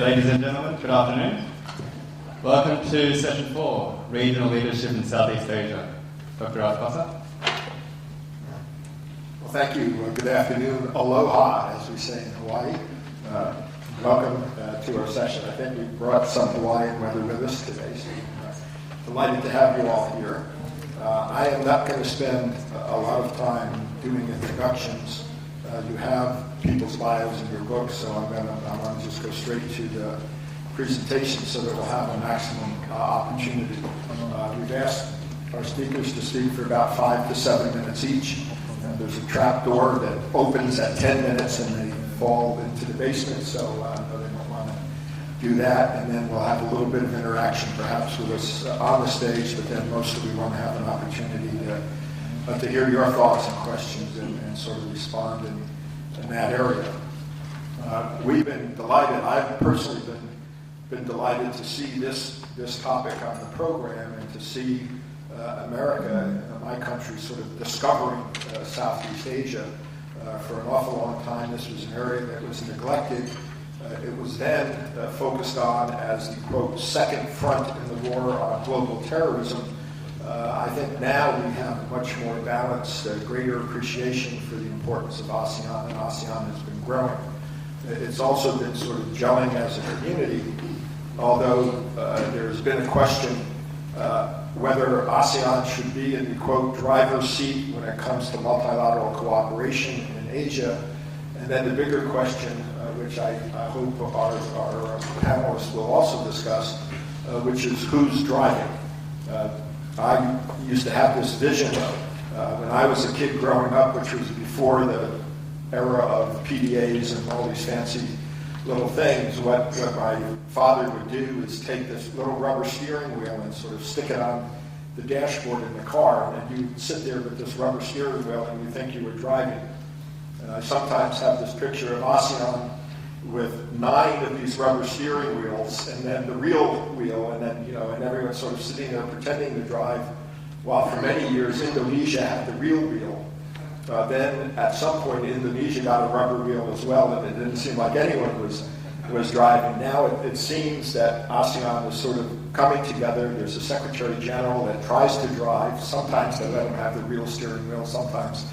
ladies and gentlemen, good afternoon. Welcome to Session 4, Regional Leadership in Southeast Asia. Dr. Cossa. Well, thank you. Good afternoon. Aloha, as we say in Hawaii. Welcome to our session. I think we brought some Hawaiian weather with us today, so delighted to have you all here. I am not going to spend a lot of time doing introductions. You have people's bios in your books, so I'm going to just go straight to the presentation so that we'll have a maximum opportunity. We've asked our speakers to speak for about 5 to 7 minutes each. There's a trap door that opens at 10 minutes and they fall into the basement, so they don't want to do that. And then we'll have a little bit of interaction perhaps with us on the stage, but then mostly we want to have an opportunity to hear your thoughts and questions and sort of respond in that area. We've been delighted. I've personally been delighted to see this topic on the program and to see America, my country, sort of discovering Southeast Asia. For an awful long time, this was an area that was neglected. It was then focused on as the, quote, second front in the war on global terrorism. I think now we have a much more balanced, greater appreciation for the importance of ASEAN, and ASEAN has been growing. It's also been sort of gelling as a community, although there's been a question whether ASEAN should be in the, quote, driver's seat when it comes to multilateral cooperation in Asia. And then the bigger question, which I hope our panelists will also discuss, which is who's driving. I used to have this vision when I was a kid growing up, which was before the era of PDAs and all these fancy little things. What my father would do is take this little rubber steering wheel and sort of stick it on the dashboard in the car, and you'd sit there with this rubber steering wheel and you think you were driving. And I sometimes have this picture of ASEAN with 9 of these rubber steering wheels, and then the real wheel, and then and everyone's sort of sitting there pretending to drive, while for many years Indonesia had the real wheel. Then at some point Indonesia got a rubber wheel as well, and it didn't seem like anyone was driving. Now it seems that ASEAN is sort of coming together. There's a Secretary General that tries to drive. Sometimes they let him have the real steering wheel, sometimes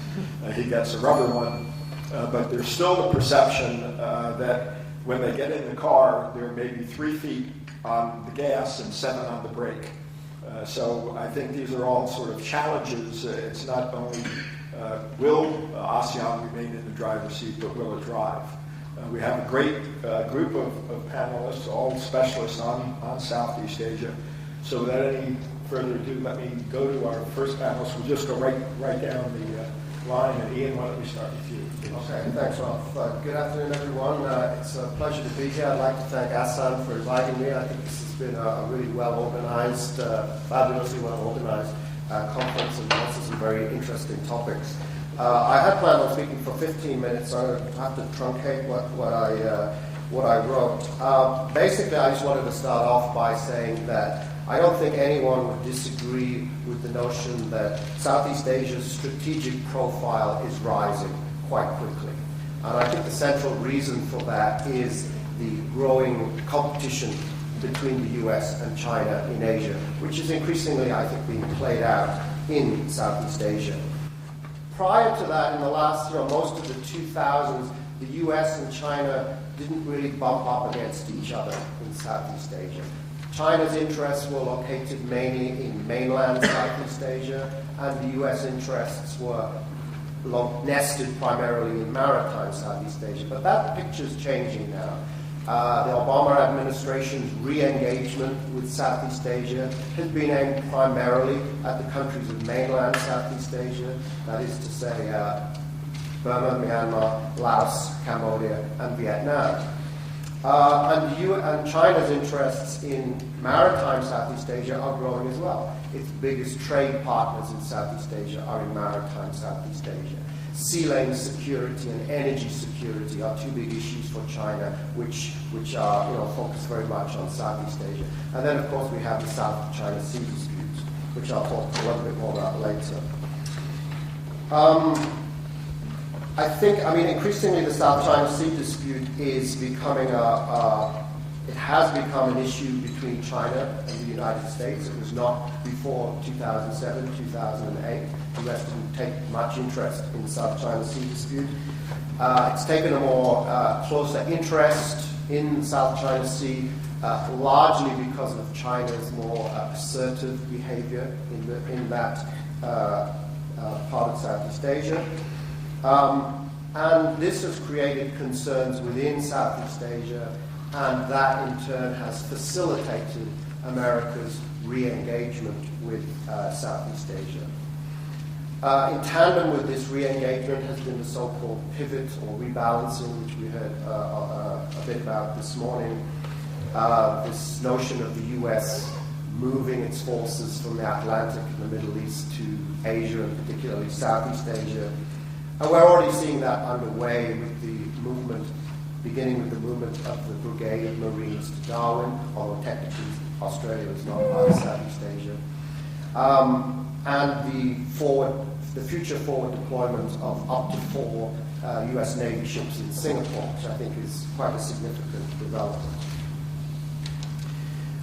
he gets a rubber one. But there's still the perception that when they get in the car, there may be 3 feet on the gas and 7 on the brake. So I think these are all sort of challenges. It's not only will ASEAN remain in the driver's seat, but will it drive? We have a great group of panelists, all specialists on Southeast Asia. So without any further ado, let me go to our first panelist. We'll just go right down the line. And Ian, why don't we start with you? Okay, thanks, Ralph. Good afternoon, everyone. It's a pleasure to be here. I'd like to thank Asan for inviting me. I think this has been a really well-organized, fabulously well-organized conference, and lots of some very interesting topics. I had planned on speaking for 15 minutes, so I'm going to have to truncate what I wrote. Basically, I just wanted to start off by saying that I don't think anyone would disagree with the notion that Southeast Asia's strategic profile is rising quite quickly. And I think the central reason for that is the growing competition between the US and China in Asia, which is increasingly, I think, being played out in Southeast Asia. Prior to that, in the last, most of the 2000s, the US and China didn't really bump up against each other in Southeast Asia. China's interests were located mainly in mainland Southeast Asia, and the US interests were nested primarily in maritime Southeast Asia. But that picture's changing now. The Obama administration's re-engagement with Southeast Asia has been aimed primarily at the countries of mainland Southeast Asia, that is to say Burma, Myanmar, Laos, Cambodia, and Vietnam. And China's interests in maritime Southeast Asia are growing as well. Its biggest trade partners in Southeast Asia are in maritime Southeast Asia. Sea lane security and energy security are 2 big issues for China, which are focused very much on Southeast Asia. And then, of course, we have the South China Sea dispute, which I'll talk a little bit more about later. I think, increasingly the South China Sea dispute is becoming It has become an issue between China and the United States. It was not before 2007, 2008. The US didn't take much interest in the South China Sea dispute. It's taken a more closer interest in the South China Sea, largely because of China's more assertive behavior in that part of Southeast Asia. And this has created concerns within Southeast Asia, and that in turn has facilitated America's re-engagement with Southeast Asia. In tandem with this re-engagement has been the so-called pivot or rebalancing, which we heard a bit about this morning. This notion of the US moving its forces from the Atlantic and the Middle East to Asia, and particularly Southeast Asia. And we're already seeing that underway with the movement, beginning with the movement of the Brigade of Marines to Darwin, although technically Australia is not part of Southeast Asia. And the future forward deployment of up to 4 US Navy ships in Singapore, which I think is quite a significant development.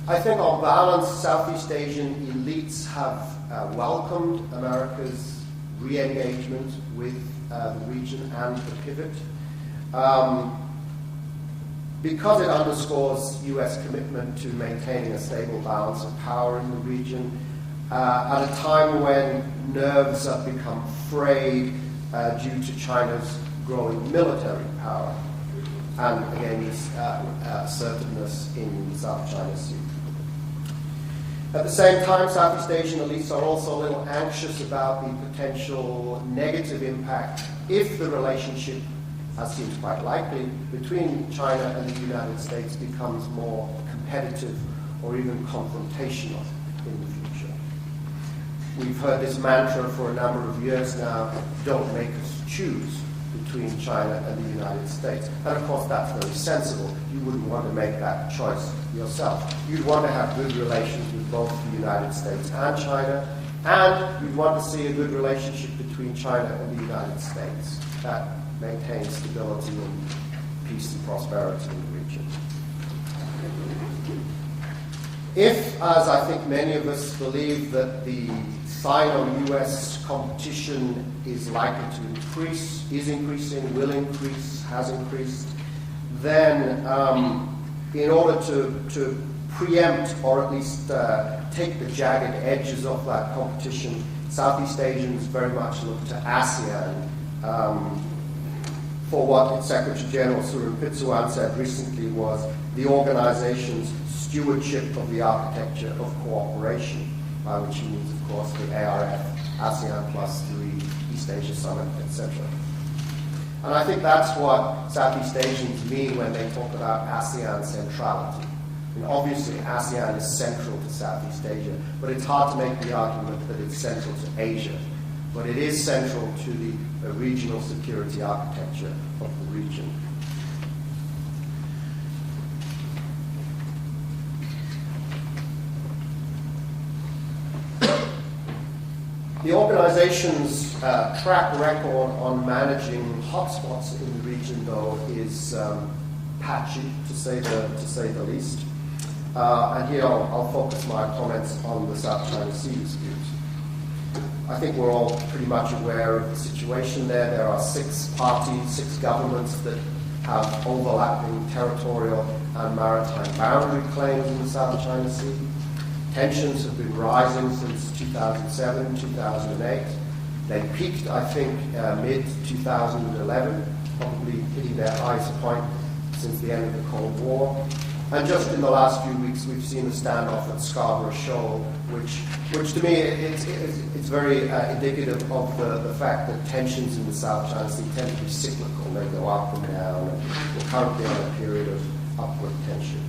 I think on balance, Southeast Asian elites have welcomed America's re-engagement with the region and the pivot, because it underscores US commitment to maintaining a stable balance of power in the region, at a time when nerves have become frayed due to China's growing military power, and again this assertiveness in the South China Sea. At the same time, Southeast Asian elites are also a little anxious about the potential negative impact if the relationship, as seems quite likely, between China and the United States becomes more competitive or even confrontational in the future. We've heard this mantra for a number of years now: don't make us choose between China and the United States. And of course that's very sensible. You wouldn't want to make that choice yourself. You'd want to have good relations with both the United States and China, and you'd want to see a good relationship between China and the United States that maintains stability and peace and prosperity in the region. If, as I think many of us believe, that the Sino-US competition is likely to increase, is increasing, will increase, has increased, then in order to preempt or at least take the jagged edges of that competition, Southeast Asians very much look to ASEAN for what Secretary General Surapitsuwan said recently was the organization's stewardship of the architecture of cooperation, by which he means, of course, the ARF, ASEAN +3, East Asia Summit, etc. And I think that's what Southeast Asians mean when they talk about ASEAN centrality. And obviously, ASEAN is central to Southeast Asia, but it's hard to make the argument that it's central to Asia. But it is central to the regional security architecture of the region. The organization's track record on managing hotspots in the region, though, is patchy, to say the least. And here I'll focus my comments on the South China Sea dispute. I think we're all pretty much aware of the situation there. There are 6 parties, 6 governments that have overlapping territorial and maritime boundary claims in the South China Sea. Tensions have been rising since 2007, 2008. They peaked, I think, mid-2011, probably hitting their highest point since the end of the Cold War. And just in the last few weeks, we've seen a standoff at Scarborough Shoal, which to me, it's very indicative of the fact that tensions in the South China Sea tend to be cyclical. They go up and down, and we're currently on a period of upward tension.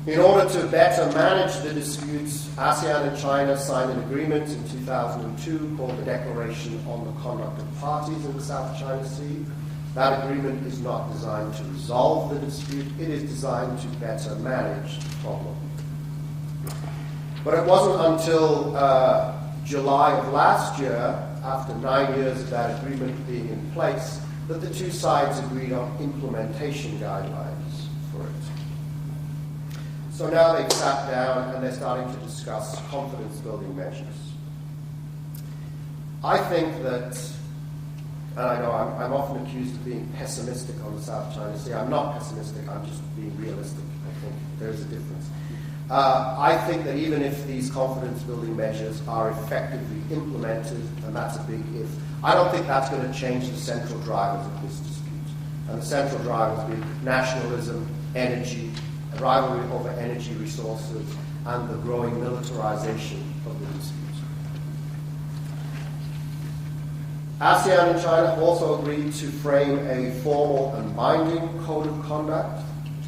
In order to better manage the disputes, ASEAN and China signed an agreement in 2002 called the Declaration on the Conduct of Parties in the South China Sea. That agreement is not designed to resolve the dispute, it is designed to better manage the problem. But it wasn't until July of last year, after 9 years of that agreement being in place, that the 2 sides agreed on implementation guidelines So now they've sat down and they're starting to discuss confidence-building measures. I think that, and I know I'm often accused of being pessimistic on the South China Sea. I'm not pessimistic, I'm just being realistic. I think there's a difference. I think that even if these confidence-building measures are effectively implemented, and that's a big if, I don't think that's going to change the central drivers of this dispute. And the central drivers being nationalism, energy, rivalry over energy resources, and the growing militarization of the dispute. ASEAN and China have also agreed to frame a formal and binding code of conduct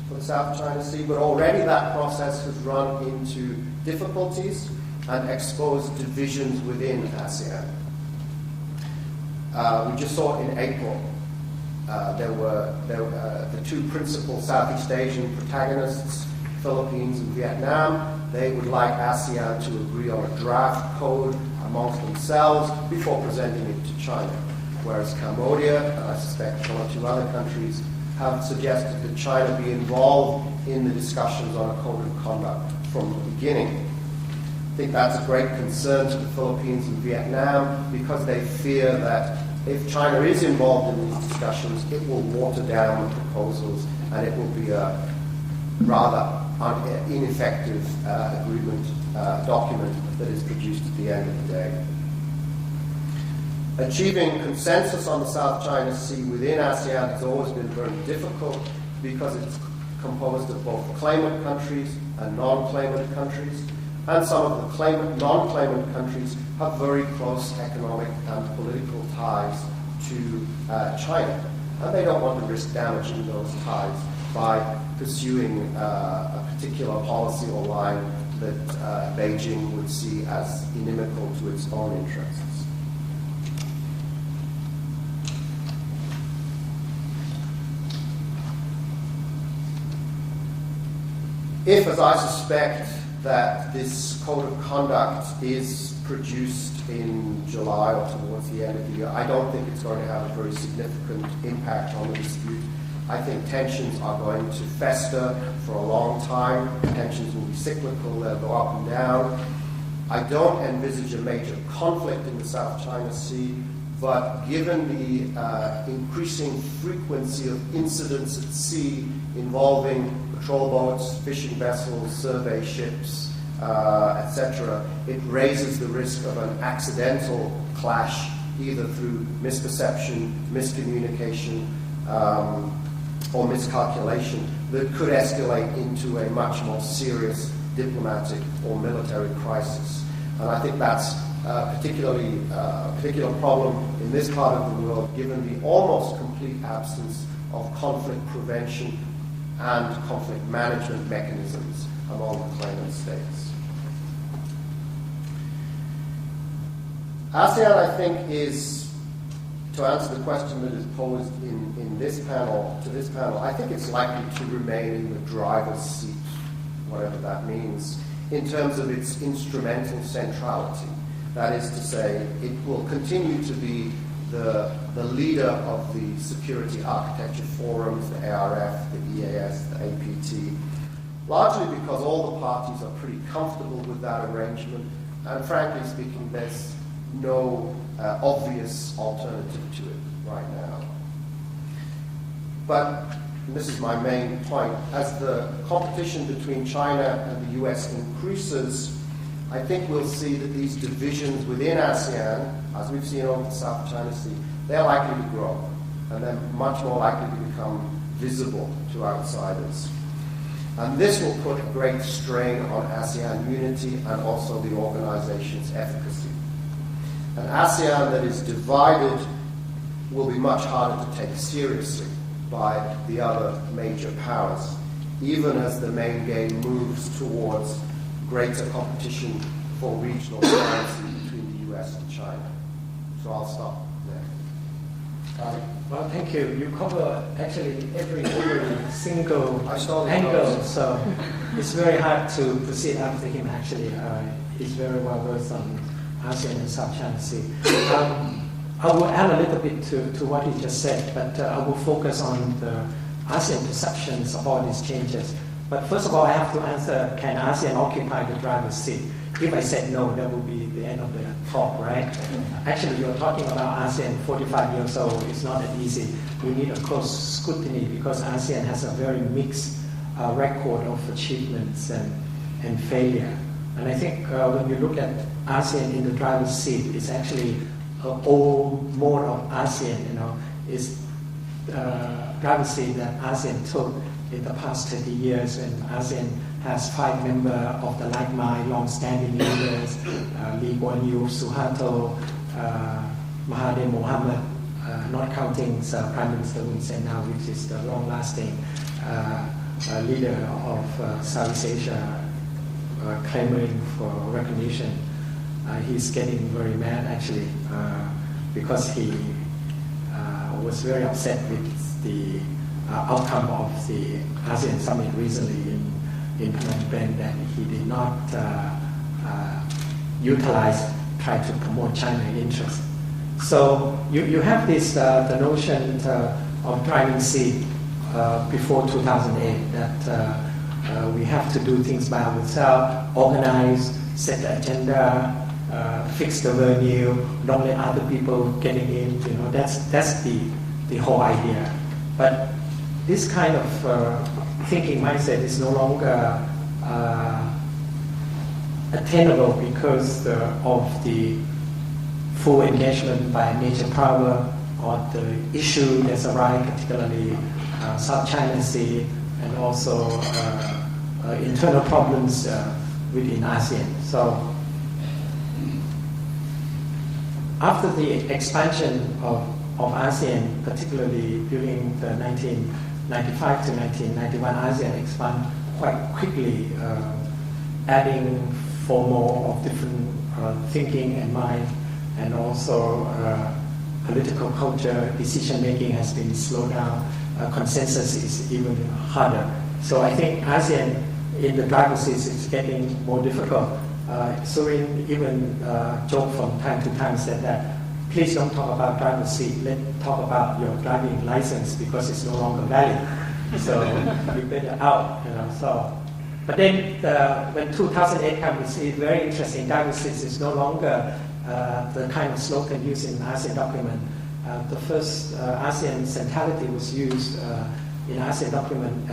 for the South China Sea, but already that process has run into difficulties and exposed divisions within ASEAN. We just saw in April, there were the two principal Southeast Asian protagonists, Philippines and Vietnam. They would like ASEAN to agree on a draft code amongst themselves before presenting it to China, whereas Cambodia, and I suspect one or two other countries, have suggested that China be involved in the discussions on a code of conduct from the beginning. I think that's a great concern to the Philippines and Vietnam because they fear that if China is involved in these discussions, it will water down the proposals and it will be a rather ineffective agreement document that is produced at the end of the day. Achieving consensus on the South China Sea within ASEAN has always been very difficult because it's composed of both claimant countries and non-claimant countries, and some of the non-claimant countries have very close economic and political ties to China, and they don't want to risk damaging those ties by pursuing a particular policy or line that Beijing would see as inimical to its own interests. If, as I suspect, that this code of conduct is produced in July or towards the end of the year, I don't think it's going to have a very significant impact on the dispute. I think tensions are going to fester for a long time. Tensions will be cyclical, they'll go up and down. I don't envisage a major conflict in the South China Sea, but given the increasing frequency of incidents at sea involving patrol boats, fishing vessels, survey ships, etc., it raises the risk of an accidental clash, either through misperception, miscommunication, or miscalculation that could escalate into a much more serious diplomatic or military crisis. And I think that's a particular problem in this part of the world, given the almost complete absence of conflict prevention and conflict management mechanisms among the claimant states. ASEAN, I think, is, to answer the question that is posed in this panel, to this panel, I think it's likely to remain in the driver's seat, whatever that means, in terms of its instrumental centrality. That is to say, it will continue to be the leader of the security architecture forums, the ARF, the EAS, the APT, largely because all the parties are pretty comfortable with that arrangement, and frankly speaking, there's no obvious alternative to it right now. But, and this is my main point, as the competition between China and the US increases, I think we'll see that these divisions within ASEAN, as we've seen over the South China Sea, they're likely to grow, and they're much more likely to become visible to outsiders. And this will put a great strain on ASEAN unity and also the organization's efficacy. An ASEAN that is divided will be much harder to take seriously by the other major powers, even as the main game moves towards greater competition for regional currency between the US and China. So I'll stop there. Well, thank you. You cover actually every single angle, so it's very hard to proceed after him. Actually, he's very well versed on ASEAN and South China Sea. I will add a little bit to what he just said, but I will focus on the ASEAN perceptions of all these changes. But first of all, I have to answer, can ASEAN occupy the driver's seat? If I said no, that would be the end of the talk, right? Actually, you're talking about ASEAN 45 years old. It's not that easy. We need a close scrutiny because ASEAN has a very mixed record of achievements and failure. And I think when you look at ASEAN in the driver's seat, it's actually an old mode of ASEAN, is driver's seat that ASEAN took in the past 30 years, and ASEAN has 5 members of the like mind, long-standing leaders, Lee Kuan Yew, Suharto, Mahathir Mohamad, not counting Prime Minister Hun Sen now, which is the long-lasting leader of Southeast Asia, clamoring for recognition. He's getting very mad actually because he was very upset with the outcome of the ASEAN summit recently in Phnom Penh, that he did not try to promote China interest. So you have this the notion of driving seat before 2008 that we have to do things by ourselves, organize, set the agenda, fix the venue, don't let other people getting in. That's the whole idea. But this kind of thinking mindset is no longer attainable because of the full engagement by major power on the issue that's arising, particularly South China Sea, and also internal problems within ASEAN. So after the expansion of ASEAN, particularly during the 1995 to 1991, ASEAN expanded quite quickly, adding 4 more of different thinking and mind, and also political culture, decision making has been slowed down, consensus is even harder. So I think ASEAN in the driver's seat is getting more difficult. Surin even joked from time to time, said that please don't talk about driver's seat, let's talk about your driving license because it's no longer valid. So you better out, So, but then when 2008 comes, it's very interesting. Driver's seat is no longer the kind of slogan used in ASEAN document. The first ASEAN centrality was used in ASEAN document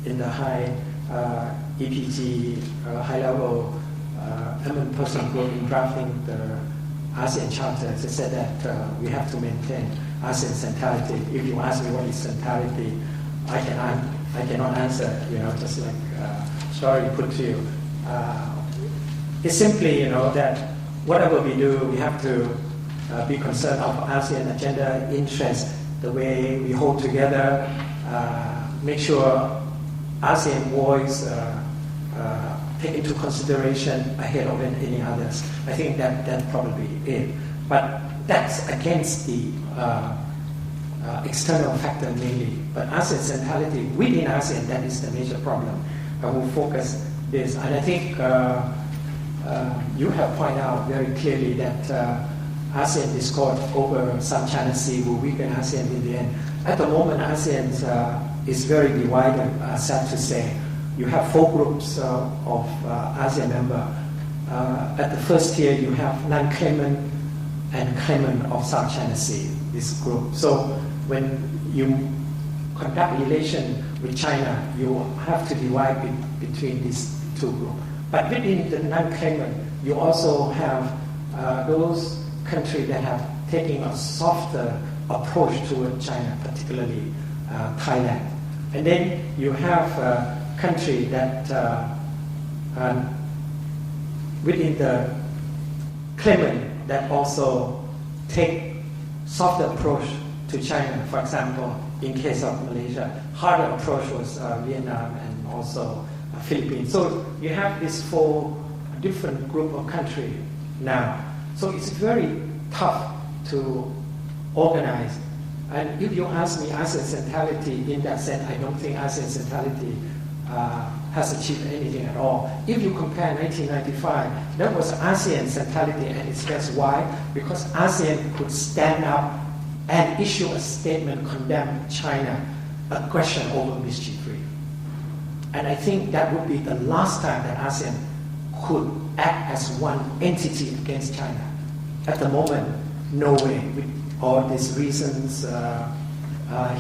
in the high EPG, high-level eminent person group in drafting the ASEAN Charter. They said that we have to maintain ASEAN centrality. If you ask me what is centrality, I cannot answer, just like Storey put to you. It's simply, that whatever we do, we have to be concerned of ASEAN agenda interest, the way we hold together, make sure ASEAN voice take into consideration ahead of any others. I think that's probably it. But that's against the external factor mainly. But ASEAN centrality within ASEAN, that is the major problem. I will focus this. And I think you have pointed out very clearly that ASEAN discord over South China Sea will weaken ASEAN in the end. At the moment, ASEAN is very divided, sad to say. You have 4 groups of ASEAN members. At the first tier, you have non-claimant and claimant of South China Sea, this group. So when you conduct relation with China, you have to divide between these 2 groups. But within the non-claimant, you also have those countries that have taken a softer approach toward China, particularly Thailand. And then you have country that within the claimant that also take softer approach to China. For example, in case of Malaysia, harder approach was Vietnam and also Philippines. So you have these 4 different group of countries now. So it's very tough to organize. And if you ask me ASEAN centrality in that sense, I don't think ASEAN centrality has achieved anything at all. If you compare 1995, that was ASEAN centrality, and it's just why? Because ASEAN could stand up and issue a statement condemning China aggression over mischief free. And I think that would be the last time that ASEAN could act as one entity against China. At the moment, no way. With all these reasons,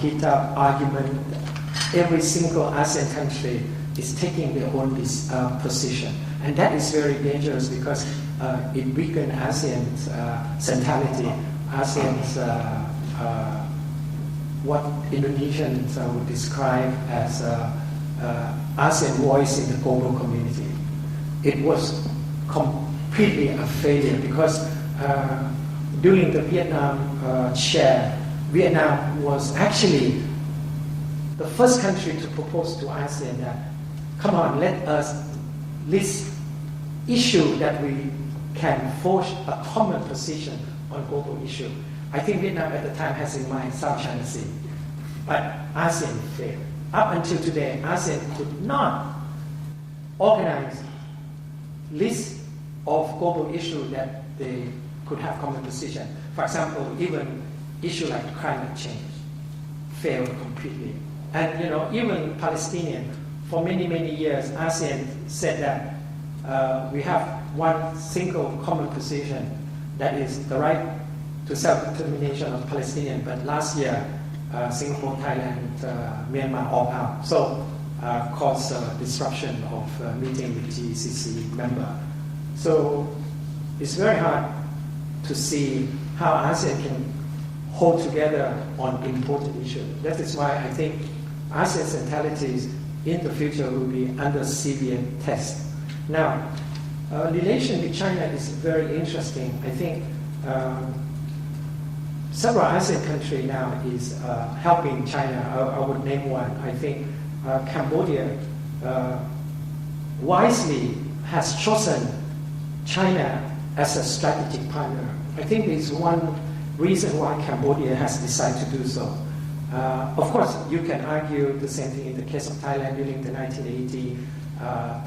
heat up argument, every single ASEAN country is taking their own position. And that is very dangerous because it weakens ASEAN's centrality, ASEAN's what Indonesians would describe as ASEAN voice in the global community. It was completely a failure because during the Vietnam share, Vietnam was actually the first country to propose to ASEAN that, come on, let us list issues that we can forge a common position on global issue. I think Vietnam at the time has in mind South China Sea, but ASEAN failed. Up until today, ASEAN could not organize list of global issues that they could have common position. For example, even issue like climate change failed completely. And even Palestinian, for many, many years, ASEAN said that we have one single common position, that is the right to self-determination of Palestinians. But last year, Singapore, Thailand, Myanmar all out. So caused disruption of meeting with GCC member. So it's very hard to see how ASEAN can hold together on important issues. That is why I think ASEAN's centralities in the future will be under severe test. Now, relation with China is very interesting. I think several ASEAN countries now is helping China. I would name one. I think Cambodia wisely has chosen China as a strategic partner. I think it's one reason why Cambodia has decided to do so. Of course, you can argue the same thing in the case of Thailand during the 1980s.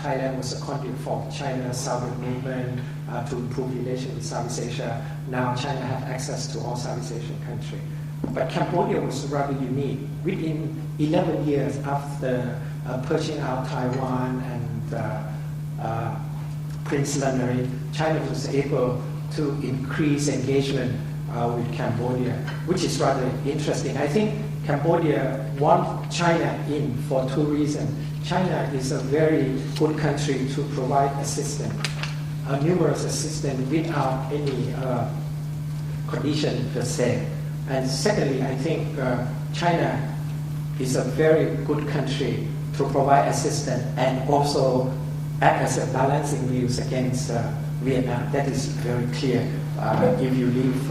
Thailand was a conduit for China's Southern movement to improve relations with Southeast Asia. Now China has access to all Southeast Asian countries. But Cambodia was rather unique. Within 11 years after purging out Taiwan and Prince Lanuri, China was able to increase engagement with Cambodia, which is rather interesting. I think Cambodia wants China in for two reasons. China is a very good country to provide assistance, numerous assistance without any condition per se. And secondly, I think China is a very good country to provide assistance and also act as a balancing views against Vietnam. That is very clear if you live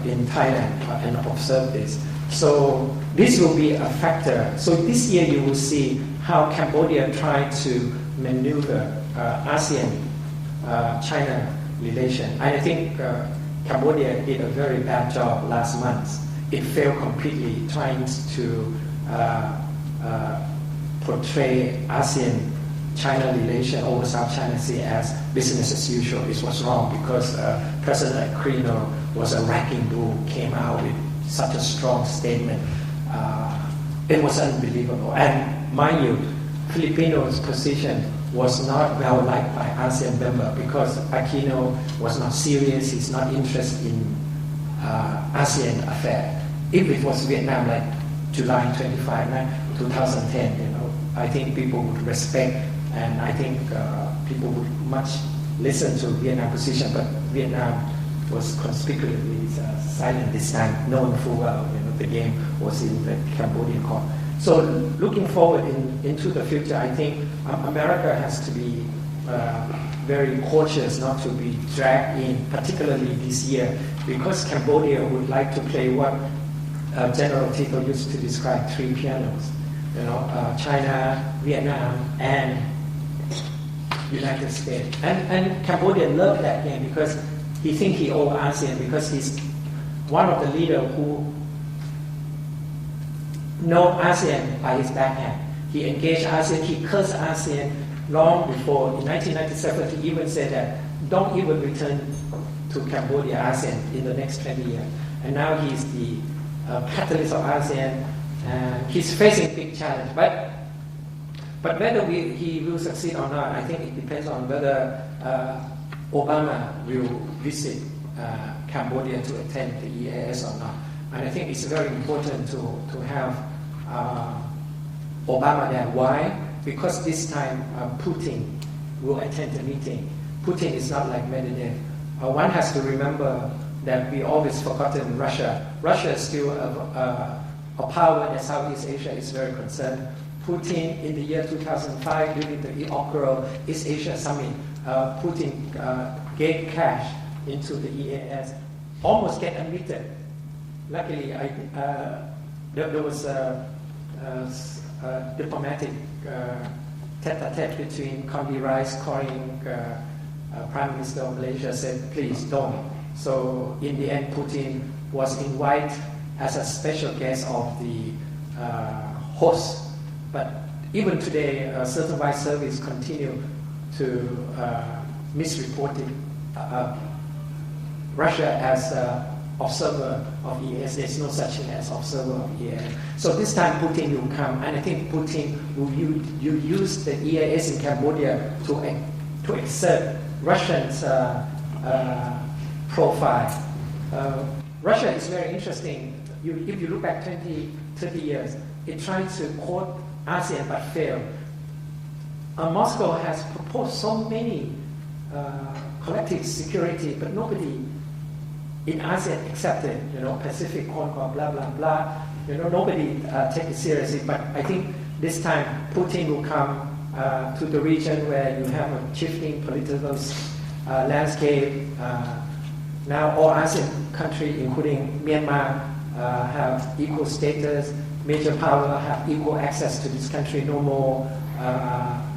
in Thailand and observe this. So this will be a factor. So this year you will see how Cambodia tried to maneuver ASEAN-China relation. And I think Cambodia did a very bad job last month. It failed completely trying to portray ASEAN-China relation over South China Sea as business as usual. It was wrong because President Aquino was a wrecking ball, came out with such a strong statement. It was unbelievable. And mind you, Filipinos' position was not well liked by ASEAN member because Aquino was not serious, he's not interested in ASEAN affair. If it was Vietnam like July 25, 2010, I think people would respect and I think people would much listen to Vietnam position, but Vietnam was conspicuously silent this time, knowing full well the game was in the Cambodian court. So looking forward into the future, I think America has to be very cautious not to be dragged in, particularly this year, because Cambodia would like to play what General Tito used to describe three pianos, China, Vietnam, and United States. And Cambodia loved that game because he thinks he owes ASEAN because he's one of the leaders who know ASEAN by his backhand. He engaged ASEAN, he cursed ASEAN long before. In 1997, he even said that don't even return to Cambodia, ASEAN, in the next 20 years. And now he's the catalyst of ASEAN, and he's facing big challenge. But whether he will succeed or not, I think it depends on whether Obama will visit Cambodia to attend the EAS or not. And I think it's very important to have Obama there. Why? Because this time Putin will attend the meeting. Putin is not like Medvedev. One has to remember that we always forgotten Russia. Russia is still a power that Southeast Asia is very concerned. Putin, in the year 2005, during the inaugural East Asia Summit, Putin gave cash into the EAS, almost get admitted. Luckily, there was a diplomatic tete-a-tete between Condi Rice calling Prime Minister of Malaysia, said, please don't. So in the end, Putin was invited as a special guest of the host. But even today, certain vice service continue to misreport Russia as observer of EAS. There's no such thing as observer of EAS. So this time Putin will come, and I think Putin will use the EAS in Cambodia to exert Russians' profile. Russia is very interesting. If you look back 20, 30 years, it tried to quote ASEAN but failed. Moscow has proposed so many collective security, but nobody in ASEAN accepted. Pacific Concord, blah blah blah. Nobody take it seriously. But I think this time Putin will come to the region where you have a shifting political landscape. Now all ASEAN countries, including Myanmar, have equal status. Major power have equal access to this country. No more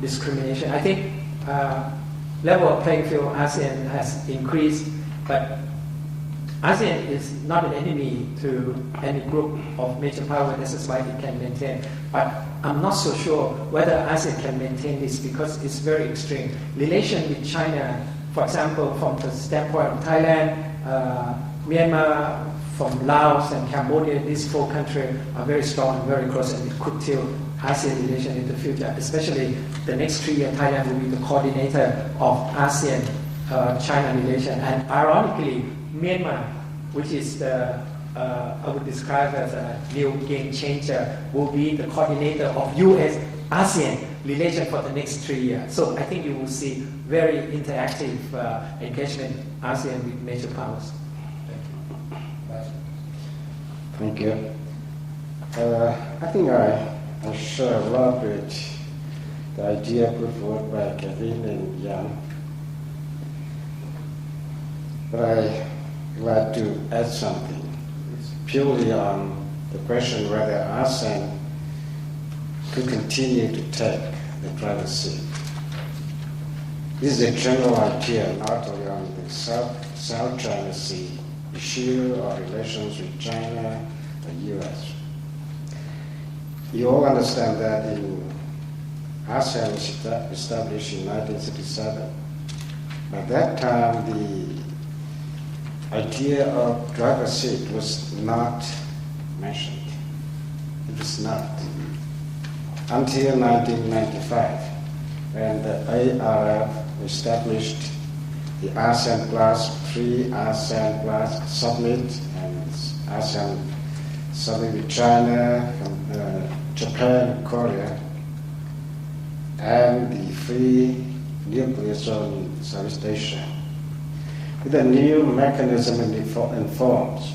discrimination. I think level of playing field ASEAN has increased, but ASEAN is not an enemy to any group of major power. This is why it can maintain. But I'm not so sure whether ASEAN can maintain this because it's very extreme. Relation with China, for example, from the standpoint of Thailand, Myanmar, from Laos and Cambodia, these four countries are very strong and very close, and it could tilt ASEAN relation in the future. Especially the next 3 years, Thailand will be the coordinator of ASEAN-China relation. And ironically, Myanmar, which is I would describe as a new game changer, will be the coordinator of US-ASEAN relation for the next 3 years. So I think you will see very interactive engagement ASEAN with major powers. Thank you. I think I share a lot with the idea put forward by Kevin and Jan. But I'd like to add something purely on the question whether ASEAN could continue to take the driver's seat. This is a general idea, not only on the South China Sea issue or relations with China or US. You all understand that in ASEAN was established in 1967. By that time, the idea of driver's seat was not mentioned. It was not. Until 1995, when the ARF established the ASEAN Plus, 3 ASEAN Plus Summit, and ASEAN Summit with China, Japan, Korea, and the free nuclear zone in Southeast Asia. With a new mechanism in forms,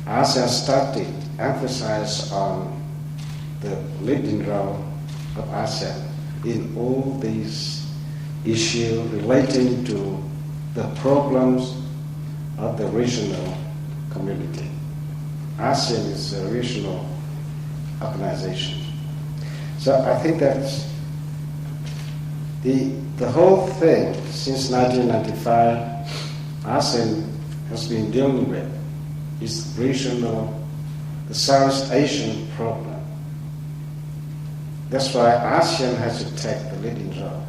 ASEAN started emphasize on the leading role of ASEAN in all these issues relating to the problems of the regional community. ASEAN is a regional organization. So I think that's the whole thing since 1995 ASEAN has been dealing with is regional, the South Asian problem. That's why ASEAN has to take the leading role.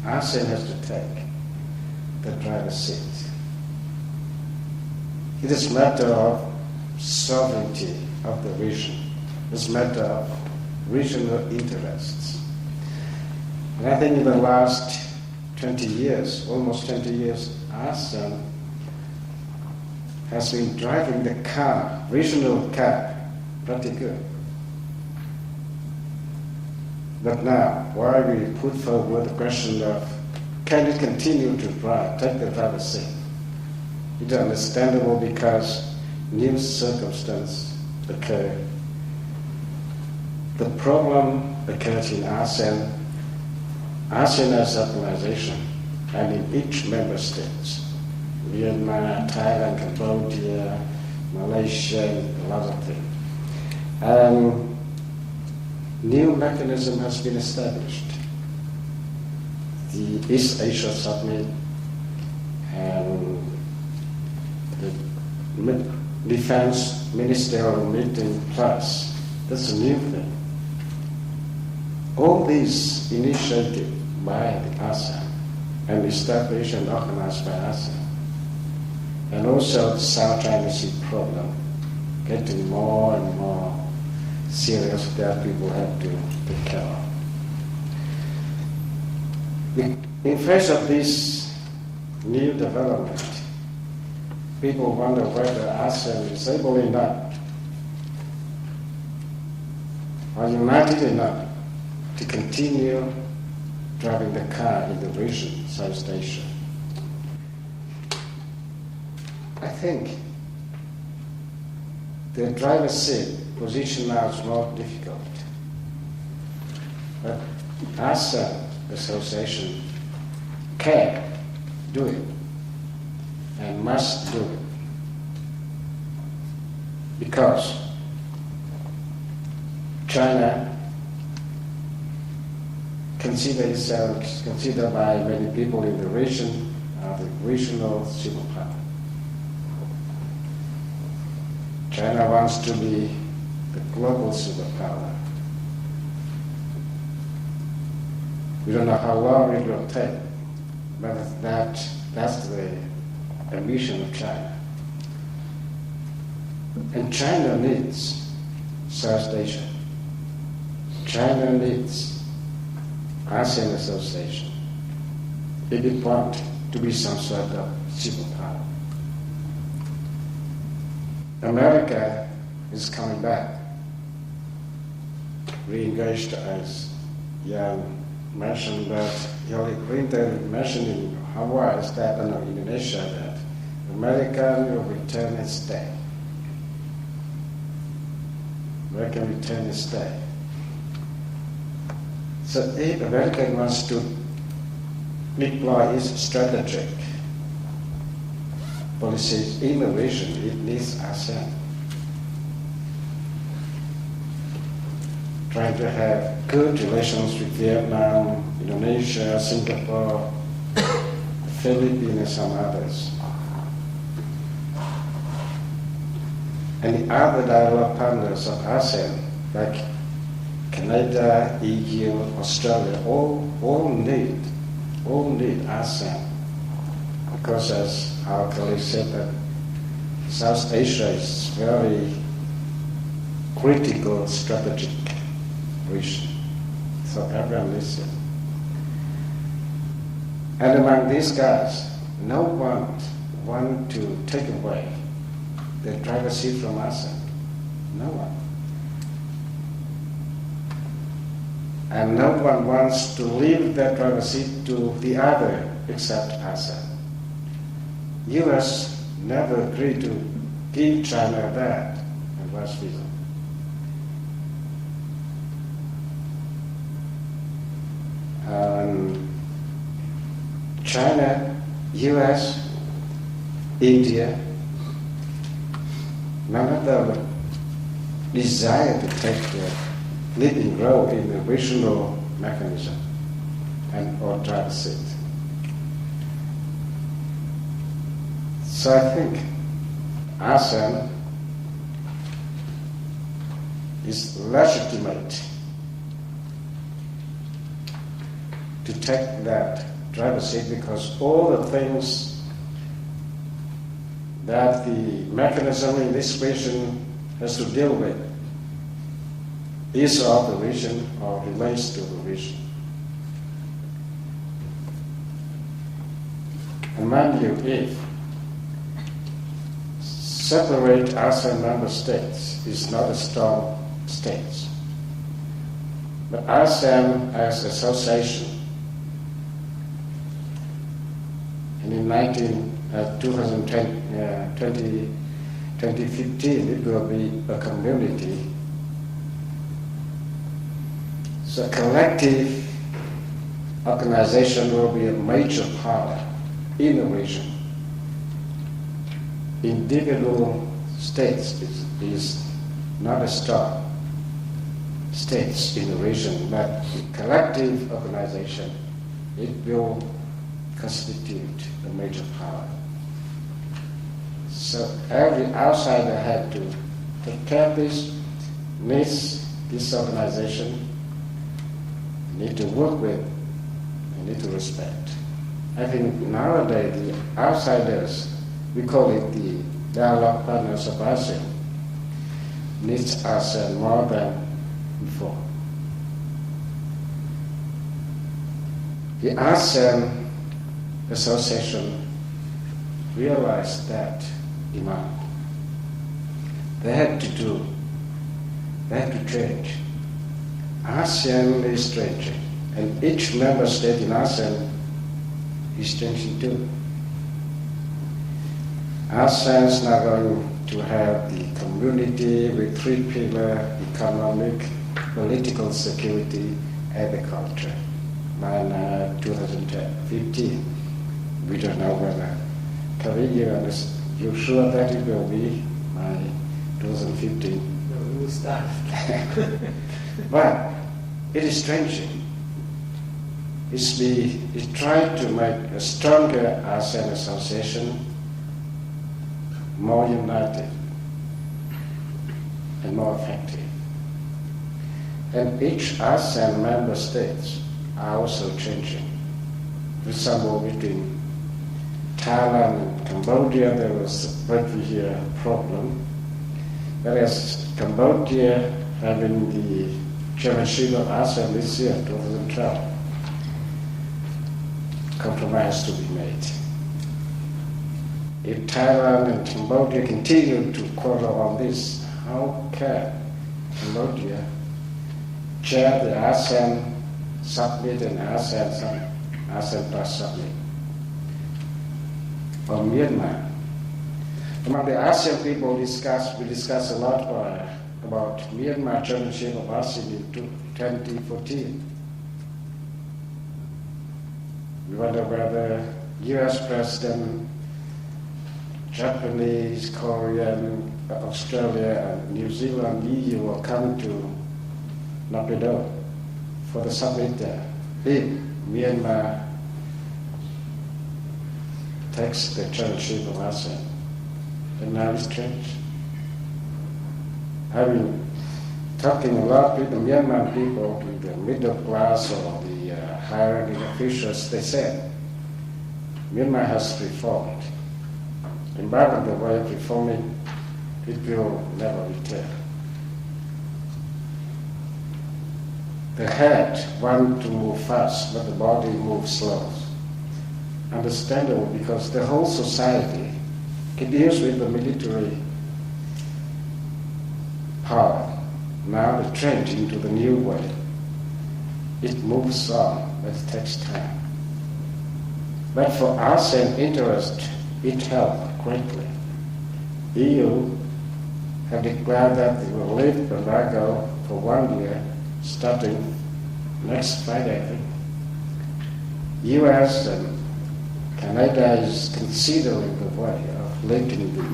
ASEAN has to take the driver's seat. It is a matter of sovereignty of the region. It's a matter of regional interests. And I think in the last 20 years, almost 20 years, ASEAN has been driving the car, regional car, pretty good. But now, why we put forward the question of, can it continue to drive, take the driver's seat? It's understandable because new circumstances occur. The problem occurred in ASEAN. ASEAN as organization, and in each member states, Myanmar, Thailand, Cambodia, Malaysia, a lot of things. New mechanism has been established. The East Asia Summit and the Defense Ministerial Meeting Plus, that's a new thing. All these initiated by the ASEAN and established and organized by ASEAN. And also the South China Sea problem getting more and more serious that people have to take care of. In face of this new development, people wonder whether ASEAN is able enough or united enough to continue driving the car in the region, South Asia. I think the driver's seat position now is more difficult. But ASEAN Association can do it and must do it because China considered by many people in the region the regional superpower. China wants to be the global superpower. We don't know how long it will take, but that's the ambition of China. And China needs South Asia. China needs ASEAN Association if it wants to be some sort of superpower. America is coming back, re-engaged, as Jan mentioned, but Hillary Clinton mentioned in Hawaii, Indonesia, that America will return and stay. America will return and stay. So if America wants to deploy its strategic policies in the region, it needs ASEAN. Trying to have good relations with Vietnam, Indonesia, Singapore, the Philippines, and some others. And the other dialogue partners of ASEAN, like Canada, EU, Australia, all need ASEAN. Because as our colleague said, that South Asia is very critical strategic region. So everyone needs it. And among these guys, no one wants to take away the driver's seat from ASEAN. No one. And no one wants to leave that driver's seat to the other except ASEAN. US never agreed to give China that, and vice versa. China, US, India, none of them desire to take the leading role in the regional mechanism and or drive seat. So I think ASEAN is legitimate to take that driver's seat because all the things that the mechanism in this region has to deal with is of the region or relates to the region. And mind you, if separate ASEAN member states is not a strong state, but ASEAN as association, and in 2015 it will be a community. So collective organization will be a major power in the region. Individual states is not a strong states in the region, but collective organization, it will constitute a major power. So every outsider had to take care of this, needs this organization, need to work with, and need to respect. I think nowadays the outsiders, we call it the dialogue partners of ASEAN, needs ASEAN more than before. The ASEAN Association realized that demand. They had to change. ASEAN is changing, and each member state in ASEAN is changing too. ASEAN is now going to have the community with three pillars: economic, political security, agriculture. By 2015, we don't know whether. Kavi, you're sure that it will be by 2015? No, we will start. But it is changing. It's trying to make a stronger ASEAN association, more united and more effective. And each ASEAN member states are also changing. For example, between Thailand and Cambodia, there was a very problem. Whereas Cambodia having the chairmanship of ASEAN this year, 2012, compromise to be made. If Thailand and Cambodia continue to quarrel on this, how can Cambodia chair the ASEAN summit and ASEAN Plus summit? Or Myanmar. Among the ASEAN people, we discuss a lot about Myanmar chairmanship of ASEAN in 2014. We wonder whether US President, Japanese, Korean, Australia, and New Zealand, EU will come to Naypyidaw for the summit there. If Myanmar takes the chairmanship of ASEAN, and now it's changed. I've been talking a lot with the Myanmar people, with the middle class or the higher-ranking officials. They said Myanmar has reformed. And by the way of reforming, it will never return. The head wants to move fast, but the body moves slow. Understandable, because the whole society deals with the military power. Now the change into the new way. It moves on, but it takes time. But for ASEAN interest, it helped greatly. EU have declared that they will lift embargo for 1 year, starting next Friday, I think. US and Canada is considering the way of lifting the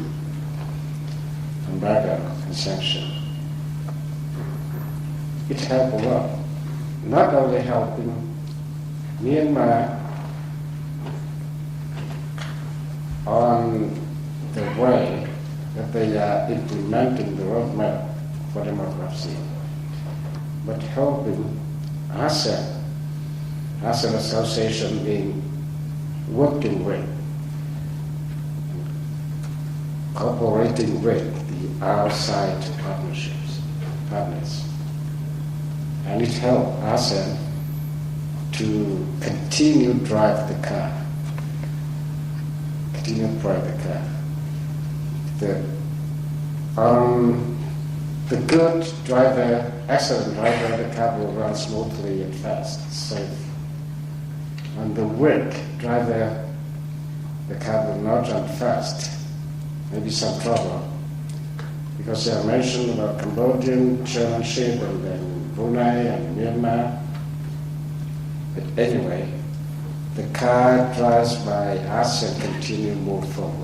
embargo and sanction. It helped a lot. Not only helping Myanmar on the way that they are implementing the roadmap for democracy, but helping ASEAN Association being working with cooperating with the outside partners. And it helped ASEAN to continue drive the car. The good driver, excellent driver, the car will run smoothly and fast, safe. On the weak driver, the car will not run fast, maybe some trouble. Because I mentioned about Cambodian chairmanship and then Brunei and Myanmar. But anyway, the car drives by ASEAN continue move forward.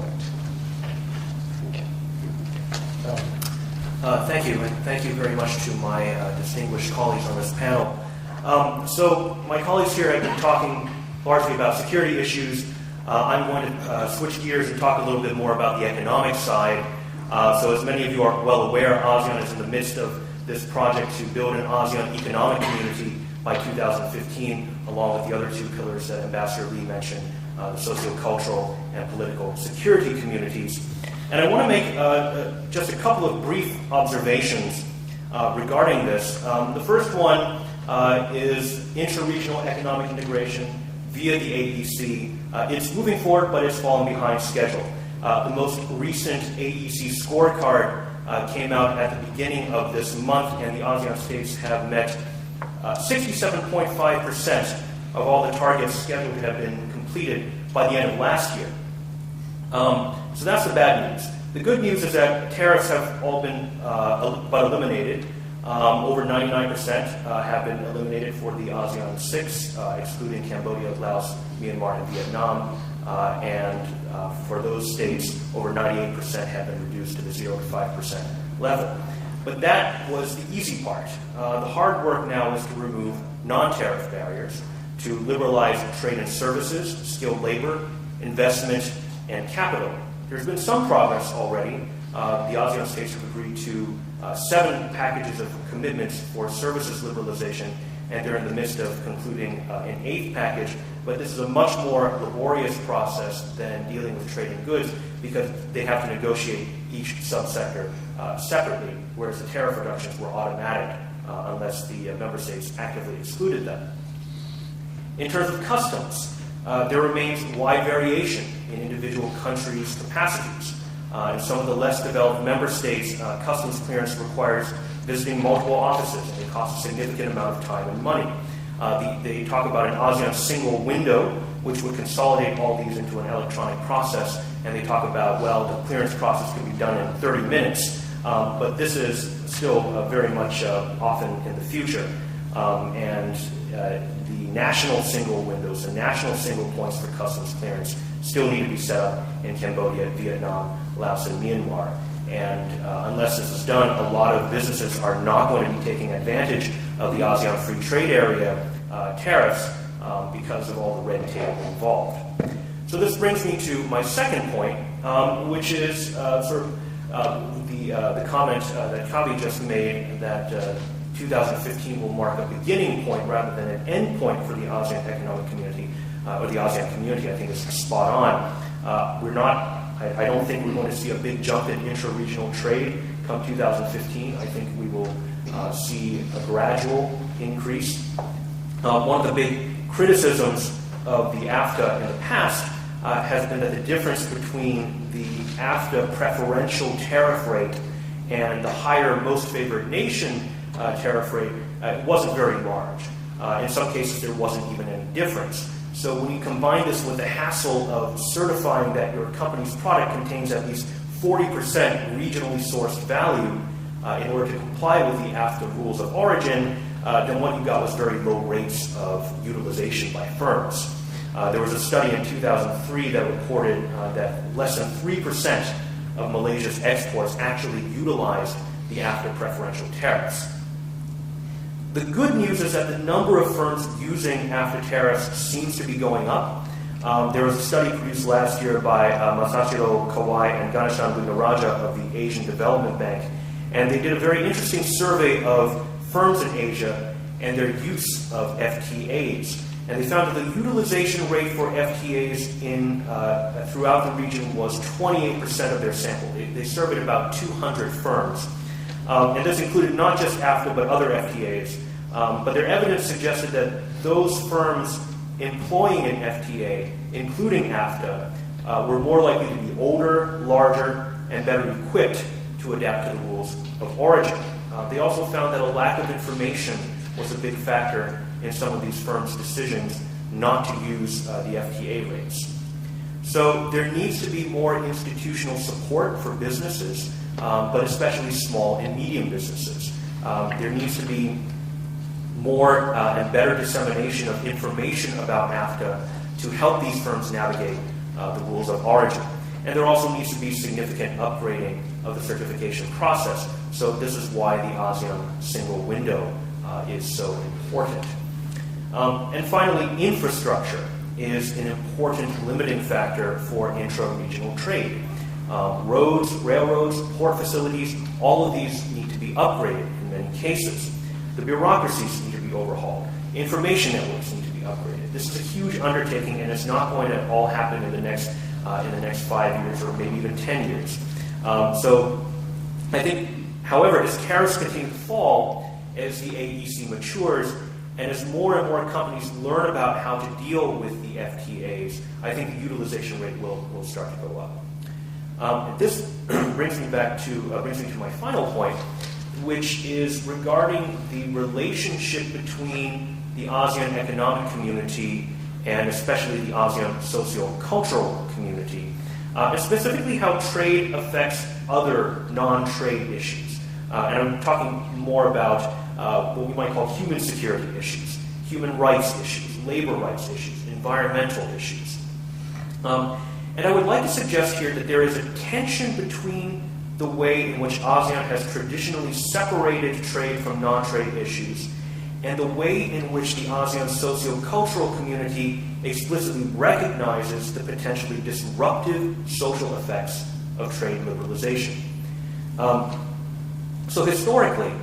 Thank you, and thank you very much to my distinguished colleagues on this panel. So my colleagues here have been talking largely about security issues. I'm going to switch gears and talk a little bit more about the economic side. So as many of you are well aware, ASEAN is in the midst of this project to build an ASEAN economic community by 2015, along with the other two pillars that Ambassador Lee mentioned, the socio-cultural and political security communities. And I want to make just a couple of brief observations regarding this. The first one is interregional economic integration via the AEC. It's moving forward, but it's fallen behind schedule. The most recent AEC scorecard came out at the beginning of this month, and the ASEAN states have met 67.5% of all the targets scheduled to have been completed by the end of last year. So that's the bad news. The good news is that tariffs have all been eliminated. Over 99% have been eliminated for the ASEAN 6, excluding Cambodia, Laos, Myanmar, and Vietnam. And for those states, over 98% have been reduced to the 0 to 5% level. But that was the easy part. The hard work now is to remove non-tariff barriers, to liberalize trade and services, skilled labor, investment, and capital. There's been some progress already. The ASEAN states have agreed to 7 packages of commitments for services liberalization, and they're in the midst of concluding an 8th package. But this is a much more laborious process than dealing with trade in goods, because they have to negotiate each subsector separately, whereas the tariff reductions were automatic unless the member states actively excluded them. In terms of customs, there remains wide variation in individual countries' capacities. In some of the less developed member states, customs clearance requires visiting multiple offices, and it costs a significant amount of time and money. They talk about an ASEAN single window, which would consolidate all these into an electronic process, and they talk about, well, the clearance process can be done in 30 minutes, but this is still very much often in the future. And the national single windows, the national single points for customs clearance still need to be set up in Cambodia, Vietnam, Laos, and Myanmar. And unless this is done, a lot of businesses are not going to be taking advantage of the ASEAN Free Trade Area tariffs because of all the red tape involved. So this brings me to my second point, which is the comment that Kavi just made, that 2015 will mark a beginning point rather than an end point for the ASEAN economic community, or the ASEAN community. I think is spot on. I don't think we're going to see a big jump in intra-regional trade come 2015. I think we will see a gradual increase. One of the big criticisms of the AFTA in the past has been that the difference between the AFTA preferential tariff rate and the higher most favored nation tariff rate wasn't very large. In some cases, there wasn't even any difference. So when you combine this with the hassle of certifying that your company's product contains at least 40% regionally sourced value in order to comply with the AFTA rules of origin, then what you got was very low rates of utilization by firms. There was a study in 2003 that reported that less than 3% of Malaysia's exports actually utilized the AFTA preferential tariffs. The good news is that the number of firms using AFTA tariffs seems to be going up. There was a study produced last year by Masashiro Kawai and Ganeshan Gunaraja of the Asian Development Bank, and they did a very interesting survey of firms in Asia and their use of FTAs. And they found that the utilization rate for FTAs throughout the region was 28% of their sample. They surveyed about 200 firms. And this included not just AFTA, but other FTAs. But their evidence suggested that those firms employing an FTA, including AFTA, were more likely to be older, larger, and better equipped to adapt to the rules of origin. They also found that a lack of information was a big factor in some of these firms' decisions not to use the FTA rates. So there needs to be more institutional support for businesses, but especially small and medium businesses. There needs to be more and better dissemination of information about AFTA to help these firms navigate the rules of origin. And there also needs to be significant upgrading of the certification process. So this is why the ASEAN single window is so important. And finally, infrastructure is an important limiting factor for intra-regional trade. Roads, railroads, port facilities, all of these need to be upgraded in many cases. The bureaucracies need to be overhauled. Information networks need to be upgraded. This is a huge undertaking, and it's not going to all happen in the next 5 years or maybe even 10 years. So I think, however, as carrots continue to fall, as the AEC matures, and as more and more companies learn about how to deal with the FTAs, I think the utilization rate will start to go up. This brings me to my final point, which is regarding the relationship between the ASEAN economic community and especially the ASEAN socio-cultural community, and specifically how trade affects other non-trade issues. And I'm talking more about what we might call human security issues, human rights issues, labor rights issues, environmental issues. And I would like to suggest here that there is a tension between the way in which ASEAN has traditionally separated trade from non-trade issues and the way in which the ASEAN socio-cultural community explicitly recognizes the potentially disruptive social effects of trade liberalization. So historically,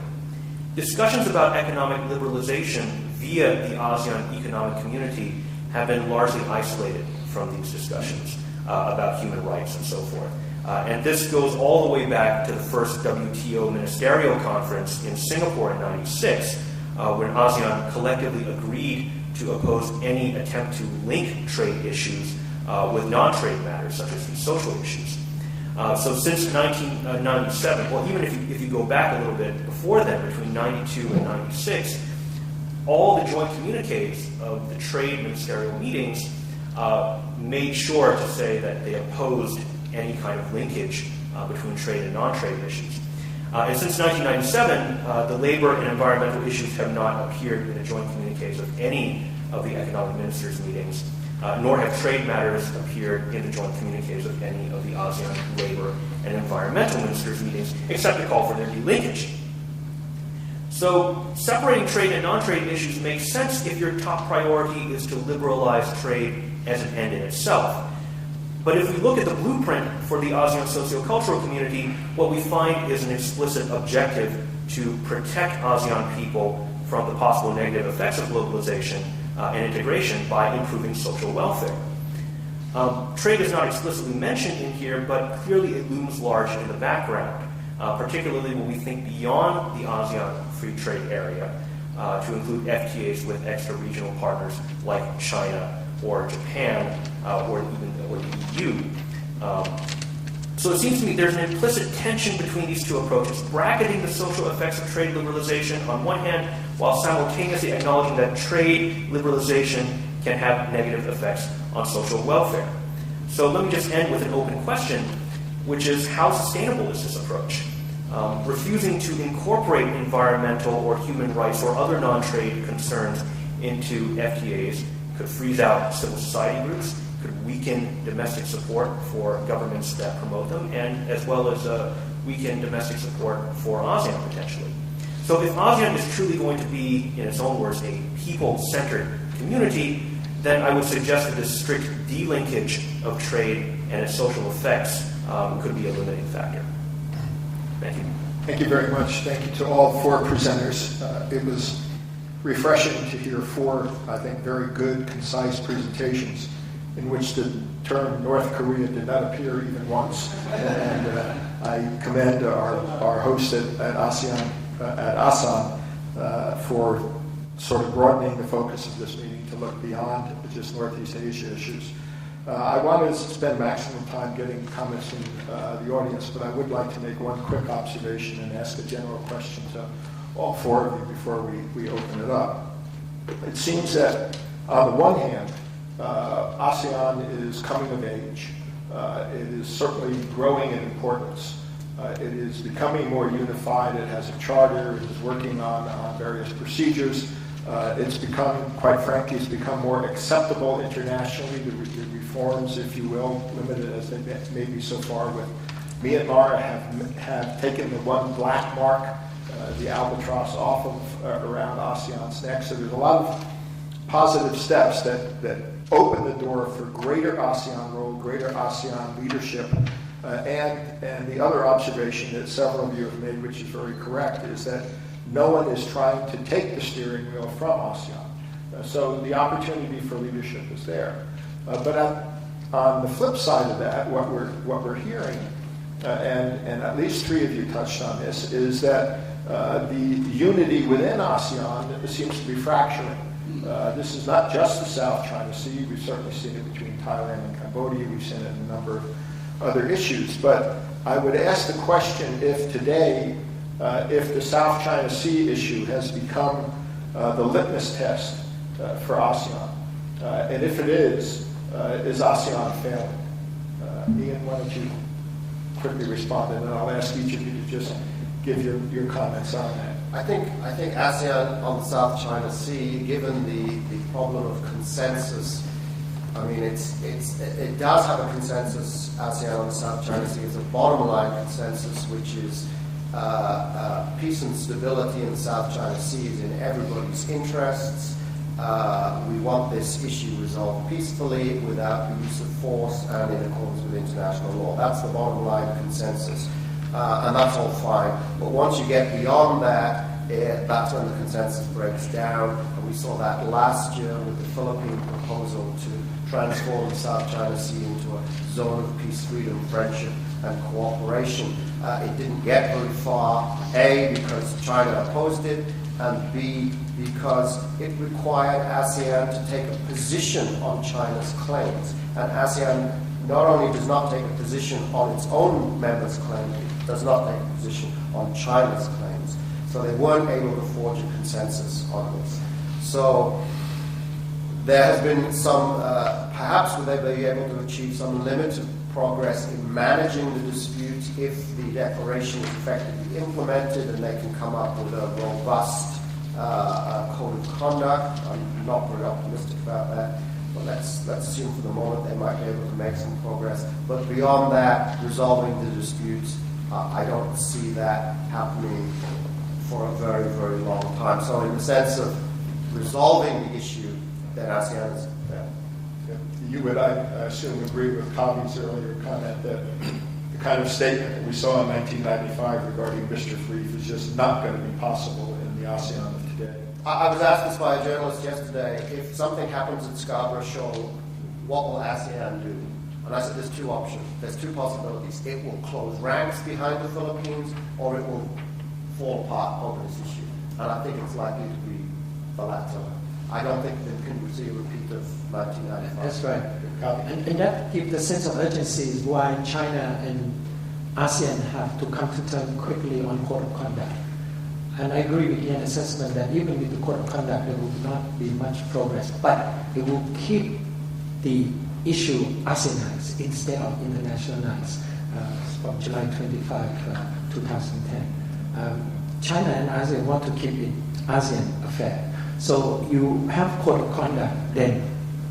discussions about economic liberalization via the ASEAN economic community have been largely isolated from these discussions about human rights and so forth. And this goes all the way back to the first WTO ministerial conference in Singapore in '96, when ASEAN collectively agreed to oppose any attempt to link trade issues with non-trade matters, such as these social issues. So since 1997, well, even if you go back a little bit before then, between 92 and 96, all the joint communiques of the trade ministerial meetings made sure to say that they opposed any kind of linkage between trade and non-trade issues. And since 1997, the labor and environmental issues have not appeared in the joint communiques of any of the economic ministers' meetings, nor have trade matters appeared in the joint communiques of any of the ASEAN labor and environmental ministers' meetings, except to call for their delinkage. So separating trade and non-trade issues makes sense if your top priority is to liberalize trade as an end in itself. But if we look at the blueprint for the ASEAN socio-cultural community, what we find is an explicit objective to protect ASEAN people from the possible negative effects of globalization and integration by improving social welfare. Trade is not explicitly mentioned in here, but clearly it looms large in the background, particularly when we think beyond the ASEAN free trade area to include FTAs with extra-regional partners like China or Japan or even the EU. So it seems to me there's an implicit tension between these two approaches, bracketing the social effects of trade liberalization on one hand, while simultaneously acknowledging that trade liberalization can have negative effects on social welfare. So let me just end with an open question, which is how sustainable is this approach? Refusing to incorporate environmental or human rights or other non-trade concerns into FTAs could freeze out civil society groups, could weaken domestic support for governments that promote them, and as well as weaken domestic support for ASEAN potentially. So if ASEAN is truly going to be, in its own words, a people-centered community, then I would suggest that this strict delinkage of trade and its social effects could be a limiting factor. Thank you. Thank you very much. Thank you to all four presenters. It was refreshing to hear 4, I think, very good, concise presentations in which the term North Korea did not appear even once. And I commend our host at ASEAN, at Asan, for sort of broadening the focus of this meeting to look beyond just Northeast Asia issues. I wanted to spend maximum time getting comments from the audience, but I would like to make one quick observation and ask a general question to all 4 of you before we open it up. It seems that, on the one hand, ASEAN is coming of age. It is certainly growing in importance. It is becoming more unified. It has a charter. It is working on various procedures. It's become, quite frankly, it's become more acceptable internationally. The reforms, if you will, limited as they may be so far with Myanmar, have taken the one black mark, the albatross, off of around ASEAN's neck. So there's a lot of positive steps that open the door for greater ASEAN role, greater ASEAN leadership. And the other observation that several of you have made, which is very correct, is that no one is trying to take the steering wheel from ASEAN. So the opportunity for leadership is there. But on the flip side of that, what we're hearing, and at least 3 of you touched on this, is that the unity within ASEAN seems to be fracturing. This is not just the South China Sea. We've certainly seen it between Thailand and Cambodia. We've seen it in a number of other issues. But I would ask the question if today, if the South China Sea issue has become the litmus test for ASEAN. And if it is ASEAN failing? Ian, why don't you quickly respond, and then I'll ask each of you to just give your comments on that. I think ASEAN on the South China Sea, given the problem of consensus, I mean, it does have a consensus, ASEAN on the South China Sea. It's a bottom line consensus, which is peace and stability in the South China Sea is in everybody's interests. We want this issue resolved peacefully without the use of force and in accordance with international law. That's the bottom line consensus. And that's all fine. But once you get beyond that, that's when the consensus breaks down. And we saw that last year with the Philippine proposal to transform the South China Sea into a zone of peace, freedom, friendship, and cooperation. It didn't get very far, A, because China opposed it, and B, because it required ASEAN to take a position on China's claims. And ASEAN not only does not take a position on its own members' claims, it does not take a position on China's claims. So they weren't able to forge a consensus on this. So there has been some, perhaps will they be able to achieve some limited progress in managing the dispute if the declaration is effectively implemented and they can come up with a robust code of conduct. I'm not very optimistic about that, but let's assume for the moment they might be able to make some progress. But beyond that, resolving the disputes, I don't see that happening for a very, very long time. So in the sense of resolving the issue, then ASEAN is there. You would, I assume, agree with Kavi's earlier comment that the kind of statement that we saw in 1995 regarding mischief relief is just not going to be possible in the ASEAN of today. I was asked this by a journalist yesterday, if something happens at Scarborough Shoal, what will ASEAN do? And I said there's 2 options, there's 2 possibilities. It will close ranks behind the Philippines, or it will fall apart over this issue. And I think it's likely to be the latter. I don't think they can see a repeat of 1995. That's right. And that gives the sense of urgency why China and ASEAN have to come to terms quickly on code of conduct. And I agree with Ian's assessment that even with the code of conduct, there will not be much progress. But it will keep the issue ASEANized instead of internationalized from July 25, 2010. China and ASEAN want to keep it ASEAN affair. So you have code of conduct, then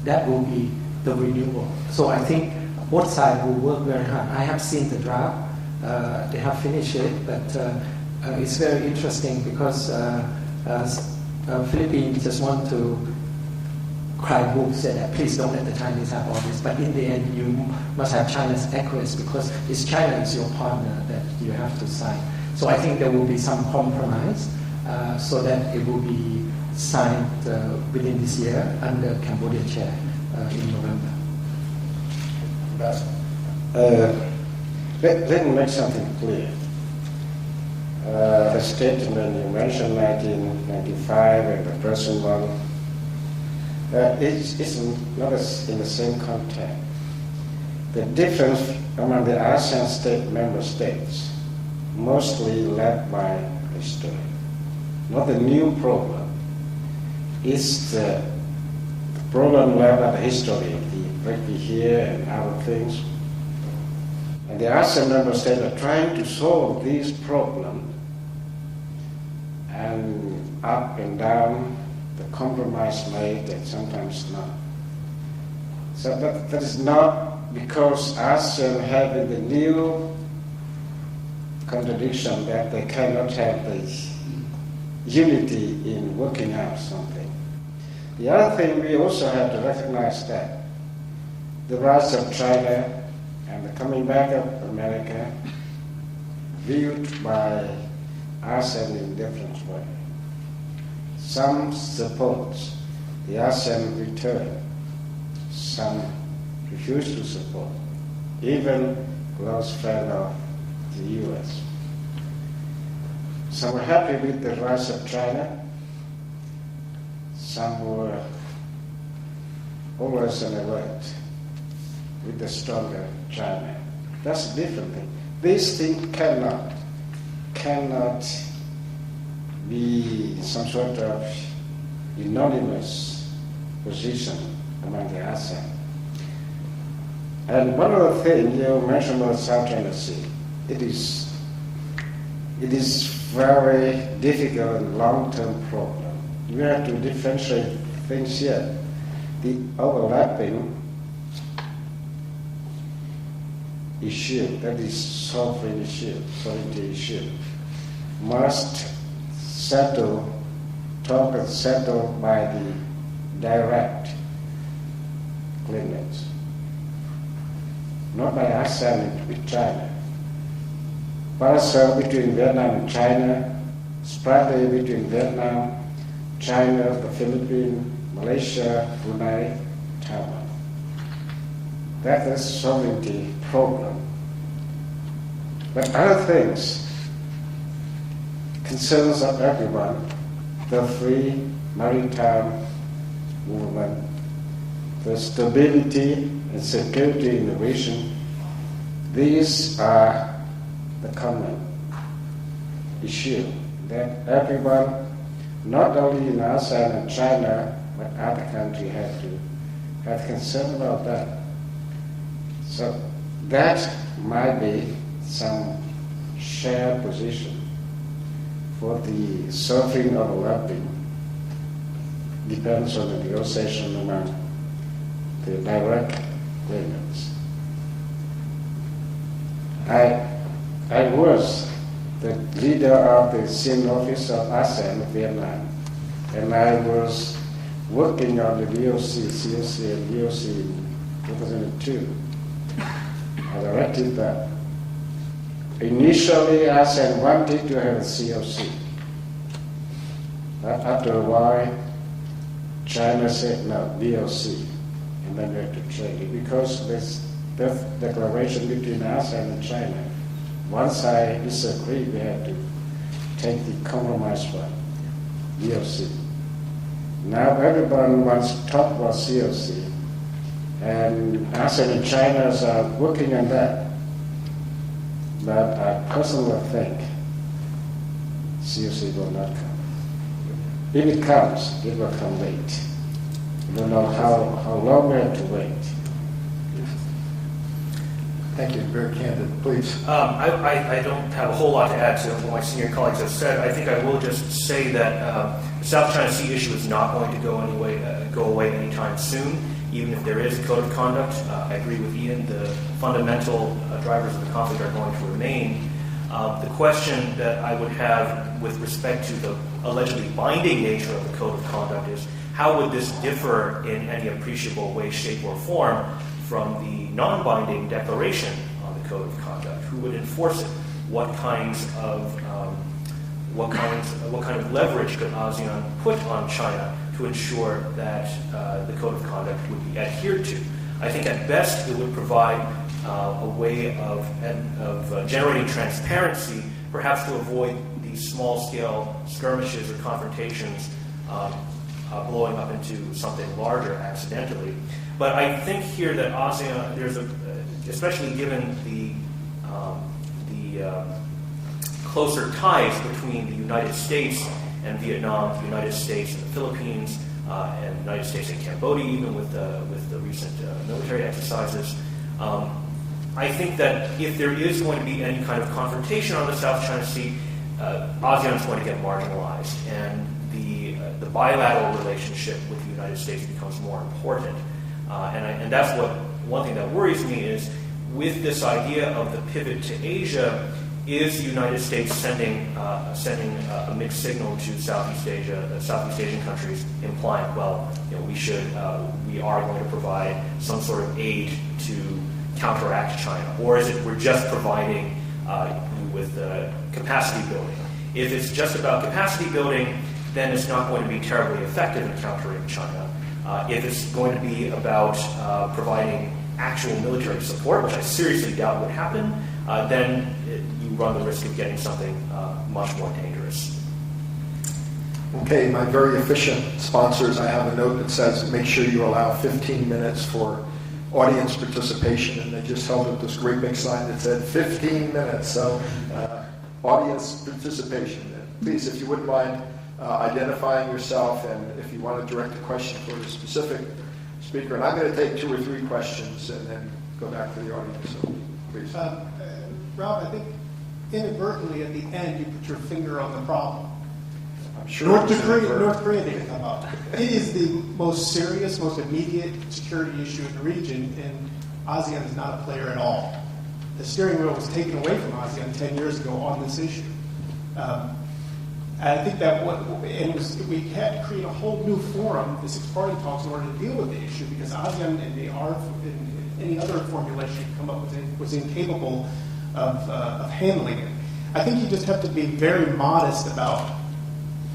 that will be the renewal. So I think both sides will work very hard. I have seen the draft. They have finished it, but it's very interesting because Philippines just want to cry wolf, say that please don't let the Chinese have all this. But in the end, you must have China's acquiesce because it's China is your partner that you have to sign. So I think there will be some compromise so that it will be signed within this year under Cambodian chair in November. Let me make something clear. The statement you mentioned, 1995, and the present one, it's not in the same context. The difference among the ASEAN member states, mostly led by history, not the new problem, is the problem led by the history, the Brexit here and other things. And the ASEAN member states are trying to solve these problems, and up and down, the compromise made and sometimes not. So that is not because ASEAN having the new contradiction that they cannot have the unity in working out something. The other thing we also have to recognize that the rise of China and the coming back of America viewed by ASEAN in different ways. Some support the ASEAN return, some refuse to support, even close friend of the US. Some were happy with the rise of China, some were always on alert with the stronger China. That's a different thing. These things cannot be some sort of unanimous position among the ASEAN. And one other thing you mentioned about South China Sea, it is very difficult and long-term problem. You have to differentiate things here. The overlapping issue, that is sovereignty issue, must talk and settle by the direct claimants, not by ASEAN with China, but also between Vietnam and China, spreadly between Vietnam, China, the Philippines, Malaysia, Brunei, Taiwan. That is sovereignty problem. But other things, concerns of everyone, the free maritime movement, the stability and security in the region, these are the common issue that everyone, not only in ASEAN and China, but other countries have to have concern about that. So that might be some shared position for the sovereign overlapping. Depends on the negotiation among the direct claimants. I was the leader of the ASEAN office of ASEAN Vietnam, and I was working on the VOC, CSIS, and VOC in 2002. I directed that. Initially, ASEAN wanted to have a COC, but after a while, China said no, VOC, and then we had to trade it because this declaration between ASEAN and China. Once I disagree, we had to take the compromise one, VOC. Now everyone wants to talk about COC, and ASEAN and China are working on that. But I personally think COC will not come. If it comes, it will come late. We don't know how long we have to wait. Thank you. Very candid. Please. I don't have a whole lot to add to what my senior colleagues have said. I think I will just say that the South China Sea issue is not going to go away anytime soon, even if there is a code of conduct. I agree with Ian. The fundamental drivers of the conflict are going to remain. The question that I would have with respect to the allegedly binding nature of the code of conduct is, how would this differ in any appreciable way, shape, or form from the non-binding declaration on the code of conduct? Who would enforce it? What kinds of what kind of leverage could ASEAN put on China to ensure that the code of conduct would be adhered to. I think at best it would provide a way of generating transparency, perhaps to avoid these small-scale skirmishes or confrontations blowing up into something larger accidentally. But I think here that ASEAN, especially given the closer ties between the United States and Vietnam, the United States and the Philippines, and the United States and Cambodia, even with the recent military exercises. I think that if there is going to be any kind of confrontation on the South China Sea, ASEAN is going to get marginalized, and the bilateral relationship with the United States becomes more important. And that's one thing that worries me is with this idea of the pivot to Asia. Is the United States sending a mixed signal to Southeast Asian countries, implying, well, we are going to provide some sort of aid to counteract China, or is it we're just providing with capacity building? If it's just about capacity building, then it's not going to be terribly effective in countering China. If it's going to be about providing actual military support, which I seriously doubt would happen, then you run the risk of getting something much more dangerous. Okay, my very efficient sponsors, I have a note that says make sure you allow 15 minutes for audience participation, and they just held up this great big sign that said 15 minutes, so audience participation. Please, if you wouldn't mind identifying yourself, and if you want to direct a question for a specific speaker, and I'm going to take 2 or 3 questions and then go back to the audience, so please. Rob, I think inadvertently at the end you put your finger on the problem. I'm sure North Korea didn't come up. It is the most serious, most immediate security issue in the region, and ASEAN is not a player at all. The steering wheel was taken away from ASEAN 10 years ago on this issue. And I think that we had to create a whole new forum, the 6-party talks, in order to deal with the issue, because ASEAN and any other formulation you come up with was incapable of handling it. I think you just have to be very modest about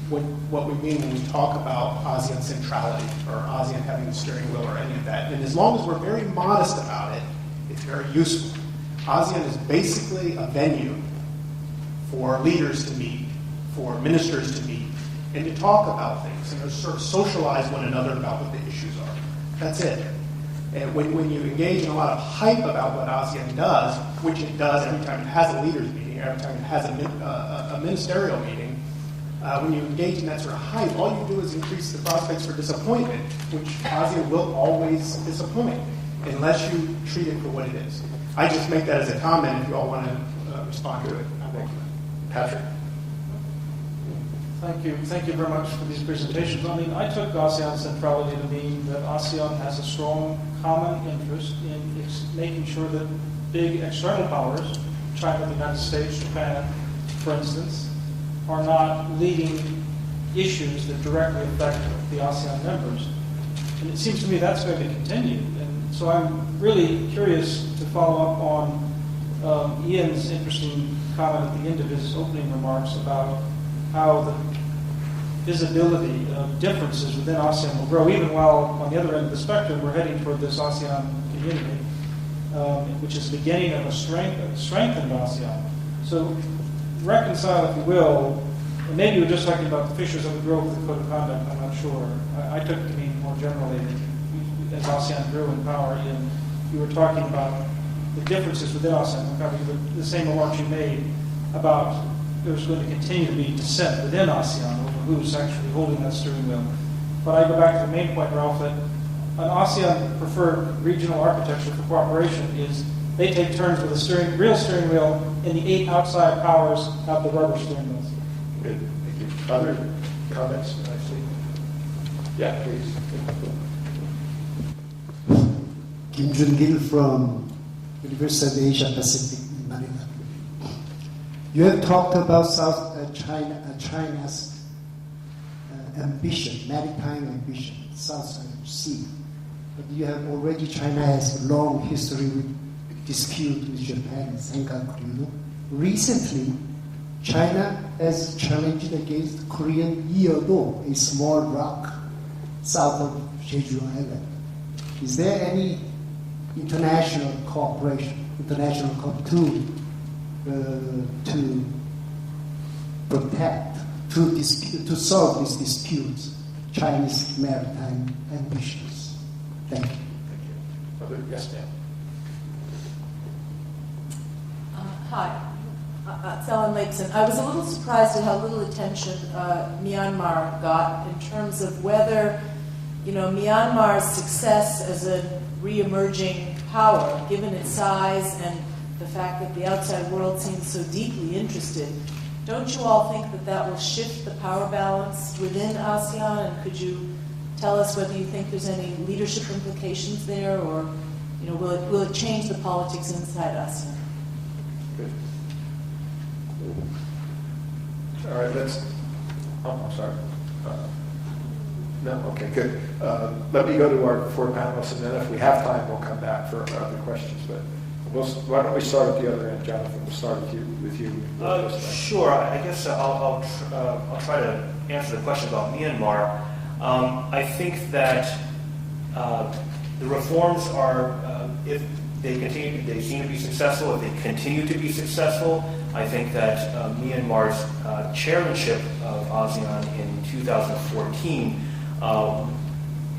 what we mean when we talk about ASEAN centrality or ASEAN having the steering wheel or any of that. And as long as we're very modest about it, it's very useful. ASEAN is basically a venue for leaders to meet, for ministers to meet, and to talk about things and to sort of socialize one another about what the issues are. That's it. And when you engage in a lot of hype about what ASEAN does, which it does every time it has a leaders meeting, every time it has a ministerial meeting, when you engage in that sort of hype, all you do is increase the prospects for disappointment, which ASEAN will always disappoint unless you treat it for what it is. I just make that as a comment if you all want to respond to it. Thank you. Patrick. Thank you very much for these presentations. I mean, I took ASEAN centrality to mean that ASEAN has a strong common interest in making sure that big external powers, China, the United States, Japan, for instance, are not leading issues that directly affect the ASEAN members. And it seems to me that's going to continue. And so I'm really curious to follow up on Ian's interesting comment at the end of his opening remarks about how the visibility of differences within ASEAN will grow, even while on the other end of the spectrum we're heading toward this ASEAN community, which is the beginning of a strengthened ASEAN. So reconcile, if you will, and maybe you were just talking about the fissures that would grow with the code of conduct, I'm not sure. I took it to mean more generally that as ASEAN grew in power, Ian, you were talking about the differences within ASEAN, Kavi, the same remarks you made about there's going to continue to be dissent within ASEAN over who's actually holding that steering wheel. But I go back to the main point, Ralph, that an ASEAN preferred regional architecture for cooperation is they take turns with a real steering wheel, and the 8 outside powers have the rubber steering wheels. Good, thank you. Other comments, actually? Yeah, please. Kim Jun-gil from University of Asia Pacific in Manila. You have talked about China's ambition, maritime ambition, South China Sea. But you have already, China has a long history with dispute with Japan and Senkaku. Recently, China has challenged against Korean Yeodo, a small rock south of Jeju Island. Is there any international cooperation, to protect, to solve these disputes, Chinese maritime ambitions? Thank you. Yes, ma'am. Hi, Alan Leighton. I was a little surprised at how little attention Myanmar got in terms of whether, Myanmar's success as a re-emerging power, given its size and the fact that the outside world seems so deeply interested. Don't you all think that that will shift the power balance within ASEAN? And could you tell us whether you think there's any leadership implications there, or will it change the politics inside ASEAN? Good. All right, I'm sorry. No, okay, good. Let me go to our 4 panelists, and then if we have time, we'll come back for other questions. But why don't we start at the other end, Jonathan? We'll start with you. Sure. I guess I'll try to answer the question about Myanmar. I think that the reforms are, if they seem to be successful, if they continue to be successful, I think that Myanmar's chairmanship of ASEAN in 2014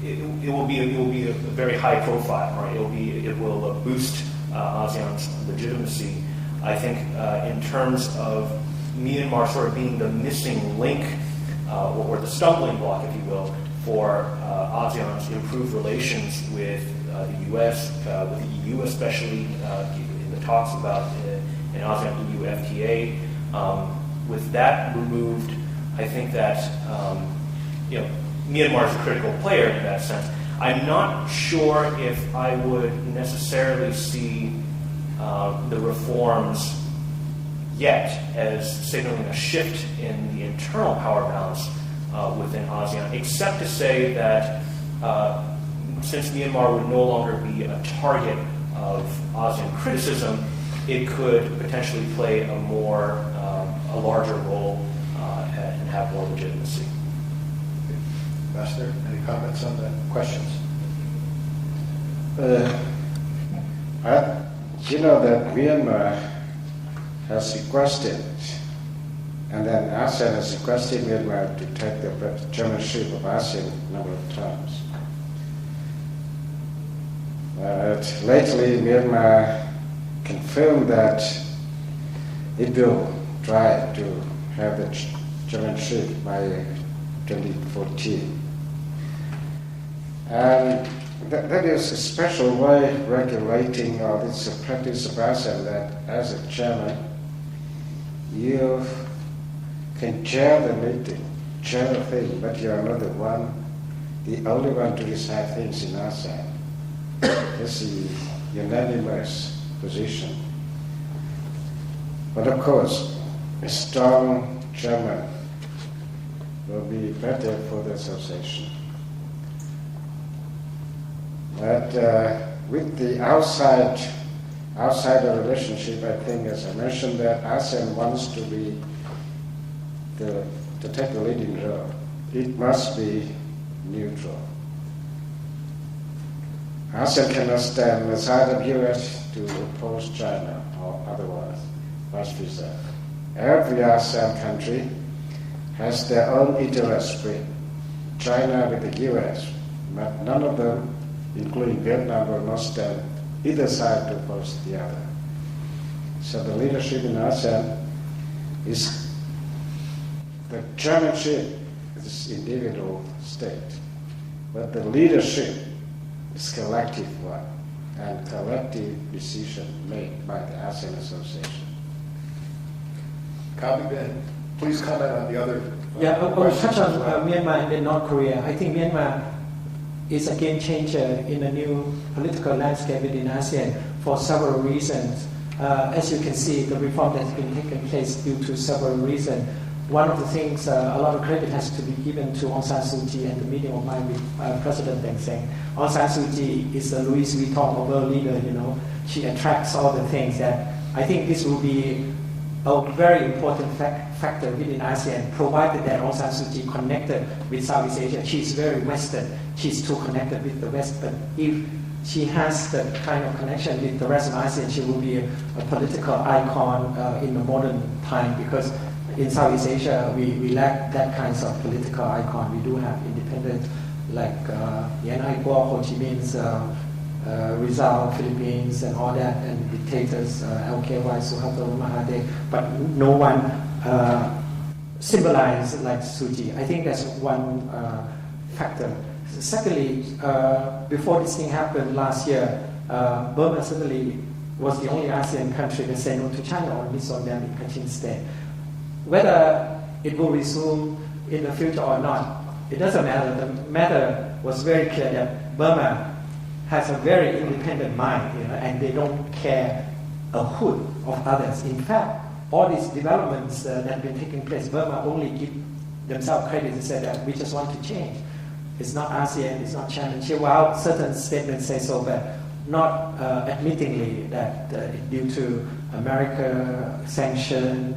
it will be a very high profile, right? It will boost ASEAN's legitimacy. I think in terms of Myanmar sort of being the missing link or the stumbling block, if you will, for ASEAN's improved relations with the U.S., with the EU especially, in the talks about an ASEAN-EU FTA. With that removed, I think that Myanmar is a critical player in that sense. I'm not sure if I would necessarily see the reforms yet as signaling a shift in the internal power balance within ASEAN, except to say that since Myanmar would no longer be a target of ASEAN criticism, it could potentially play a larger role and have more legitimacy. Ambassador, any comments on the questions? You know that Myanmar has requested, and then ASEAN has requested Myanmar to take the chairmanship of ASEAN a number of times. But lately, Myanmar confirmed that it will try to have the chairmanship by 2014. And that is a special way of regulating, or it's a practice of ASEAN that as a chairman, you can chair the meeting, chair the thing, but you are not the only one to decide things in ASEAN. This is a unanimous position. But of course, a strong chairman will be better for the association. But with the outsider relationship, I think, as I mentioned, that ASEAN wants to take the leading role. It must be neutral. ASEAN cannot stand on the side of U.S. to oppose China or otherwise, vice versa. Every ASEAN country has their own interest with China, with the U.S., but none of them, including Vietnam, will not stand either side to oppose the other. So the leadership in ASEAN is, the chairmanship is individual state, but the leadership is collective one, and collective decision made by the ASEAN Association. Kavi, Ben, please comment on the other Yeah, I will touch on Myanmar and then North Korea. I think Myanmar is a game changer in the new political landscape within ASEAN for several reasons. As you can see, the reform that has been taking place due to several reasons. One of the things, a lot of credit has to be given to Aung San Suu Kyi and the meeting of mine with President Deng Xiang. Aung San Suu Kyi is a Louis Vuitton of world leader, She attracts all the things that I think this will be a very important factor within ASEAN, provided that Aung San Suu Kyi connected with Southeast Asia. She's very Western. She's too connected with the West. But if she has the kind of connection with the rest of ASEAN, she will be a political icon in the modern time, because in Southeast Asia, we lack that kinds of political icon. We do have independent, like Yen Ai Kwa, Ho Chi Minh's Rizal, Philippines, and all that, and dictators, LKY, Suharto, Mahathir, but no one symbolized like Suu Kyi. I think that's one factor. Secondly, before this thing happened last year, Burma certainly was the only ASEAN country that said no to China or disowned them in Kachin State. Whether it will resume in the future or not, it doesn't matter. The matter was very clear that Burma has a very independent mind, and they don't care a hoot of others. In fact, all these developments that have been taking place, Burma only give themselves credit and say that we just want to change. It's not ASEAN, it's not chairmanship. Well, certain statements say so, but not admittingly that due to America sanction,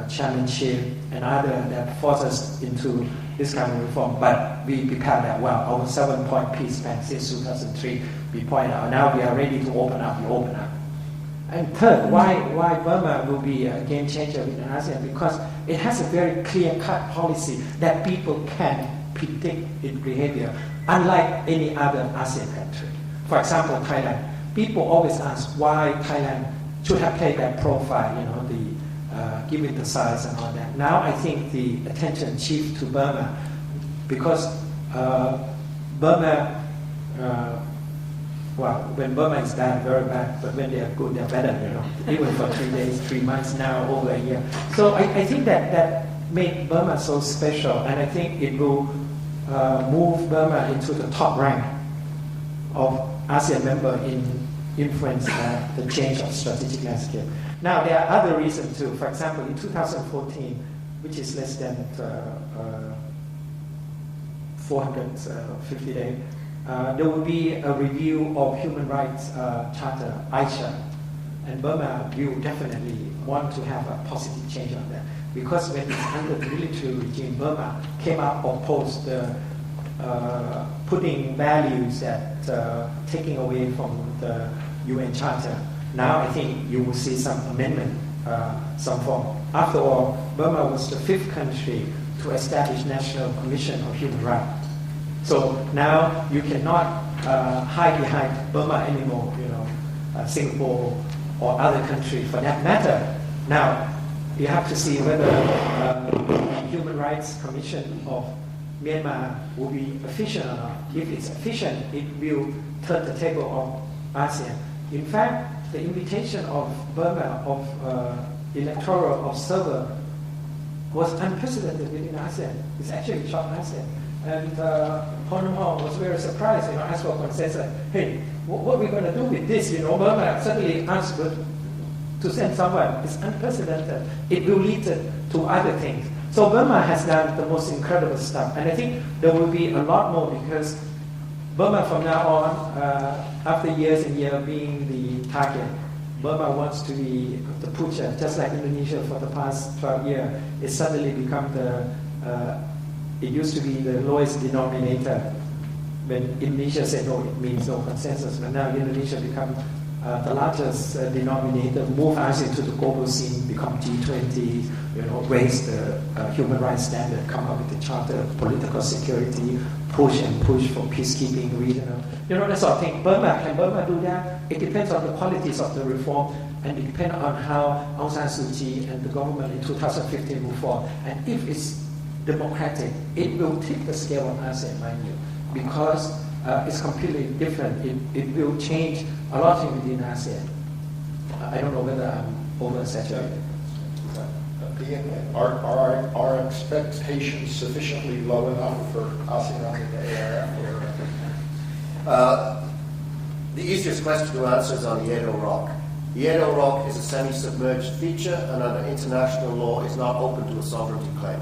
chairmanship, and other that force us into this kind of reform. But we prepared that well. Our 7-point peace plan since 2003, we pointed out. Now we are ready to open up. We open up. And third, why Burma will be a game changer in ASEAN? Because it has a very clear-cut policy that people can predict its behavior, unlike any other ASEAN country. For example, Thailand. People always ask why Thailand should have played that profile, given the size and all that. Now I think the attention shifts to Burma, because Burma, when Burma is bad, very bad, but when they are good, they're better, even for 3 days, 3 months, now over a year. So I think that made Burma so special, and I think it will move Burma into the top rank of ASEAN member in influence the change of strategic landscape. Now, there are other reasons too. For example, in 2014, which is less than 450 days, there will be a review of Human Rights Charter, ISEAS, and Burma will definitely want to have a positive change on that. Because when it's under the military regime, Burma came up opposed putting values that taking away from the UN Charter. Now I think you will see some amendment, some form. After all, Burma was the 5th country to establish National Commission of Human Rights. So now you cannot hide behind Burma anymore, Singapore or other countries for that matter. Now you have to see whether the Human Rights Commission of Myanmar will be efficient or not. If it's efficient, it will turn the table of ASEAN. In fact, the invitation of Burma of electoral observer was unprecedented within ASEAN. It's actually shocked ASEAN. And Plenum was very surprised, asked for consensus. Hey, what are we going to do with this? Burma suddenly asked to send someone. It's unprecedented. It will lead to other things. So Burma has done the most incredible stuff. And I think there will be a lot more, because Burma from now on, after years and years being the target, Burma wants to be the pusher, just like Indonesia for the past 12 years. It suddenly become it used to be the lowest denominator. When Indonesia said no, it means no consensus. But now Indonesia become the largest denominator, move ASEAN to the global scene, become G20, raise the human rights standard, come up with the charter of political security, push for peacekeeping, regional, that sort of thing. Can Burma do that? It depends on the qualities of the reform, and it depends on how Aung San Suu Kyi and the government in 2015 move forward. And if it's democratic, it will tip the scale of ASEAN, mind you, because it's completely different. It will change a lot of things within ASEAN. I don't know whether I'm oversaturated. Are our expectations sufficiently low enough for ASEAN in the ARF? The easiest question to answer is on the Edo Rock. The Edo Rock is a semi-submerged feature, and under international law is not open to a sovereignty claim.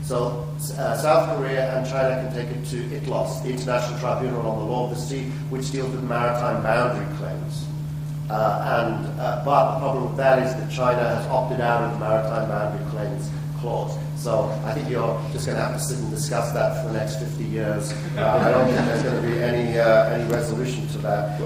So South Korea and China can take it to ITLOS, the International Tribunal on the Law of the Sea, which deals with maritime boundary claims. But the problem with that is that China has opted out of the Maritime Boundary Claims Clause. So I think you're just going to have to sit and discuss that for the next 50 years. I don't think there's going to be any resolution to that.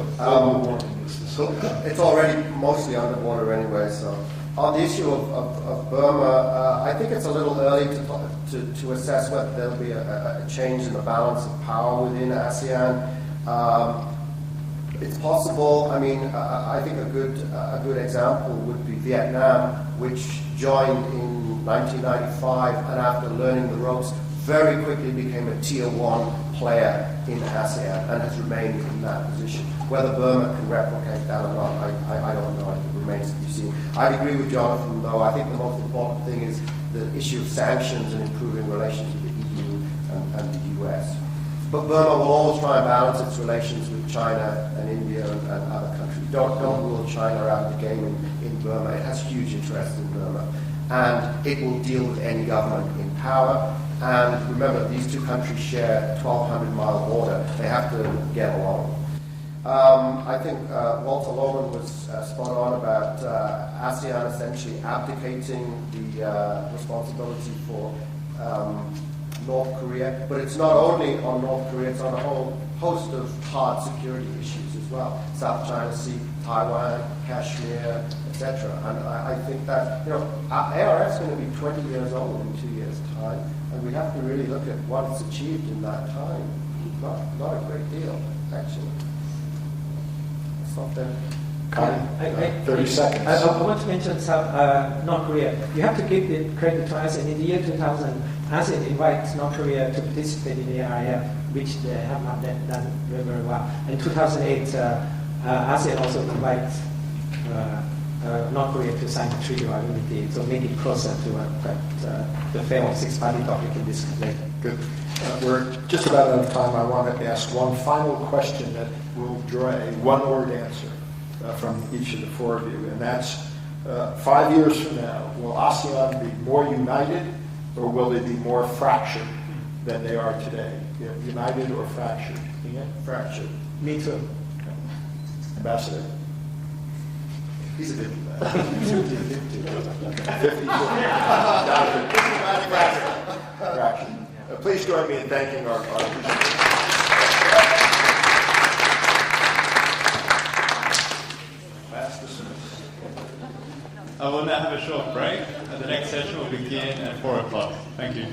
It's already mostly underwater anyway. So on the issue of Burma, I think it's a little early to assess whether there'll be a change in the balance of power within ASEAN. It's possible. I mean, I think a good example would be Vietnam, which joined in 1995, and after learning the ropes, very quickly became a tier 1 player in ASEAN and has remained in that position. Whether Burma can replicate that or not, I don't know. It remains to be seen. I agree with Jonathan, though. I think the most important thing is the issue of sanctions and improving relations with the EU and the US. But Burma will always try and balance its relations with China and India and other countries. Don't rule China out of the game in Burma. It has huge interest in Burma. And it will deal with any government in power. And remember, these two countries share a 1,200-mile border. They have to get along. I think Walter Lohmann was spot on about ASEAN essentially abdicating the responsibility for North Korea. But it's not only on North Korea, it's on a whole host of hard security issues as well. South China Sea, Taiwan, Kashmir, etc. And I think that, ARF is going to be 20 years old in 2 years' time, and we have to really look at what it's achieved in that time. Not a great deal, actually. Stop there. Kavi, 30 seconds. I want to mention North Korea. You have to give the credit to ASEAN. In the year 2000, ASEAN invites North Korea to participate in the ARF, which they have not done very, very well. In 2008, ASEAN also invites North Korea to sign the Treaty of Immunity, to make it closer to the failed six-party talk we can discuss later. Good. We're just about out of time. I want to ask one final question that will draw a one-word answer from each of the four of you, and that's 5 years from now, will ASEAN be more united or will they be more fractured than they are today? United or fractured? Yeah? Fractured. Me too. Okay. Ambassador? He's a bit 50. Fractured. Please join me in thanking our I will now have a short break, and the next session will begin at 4 o'clock. Thank you.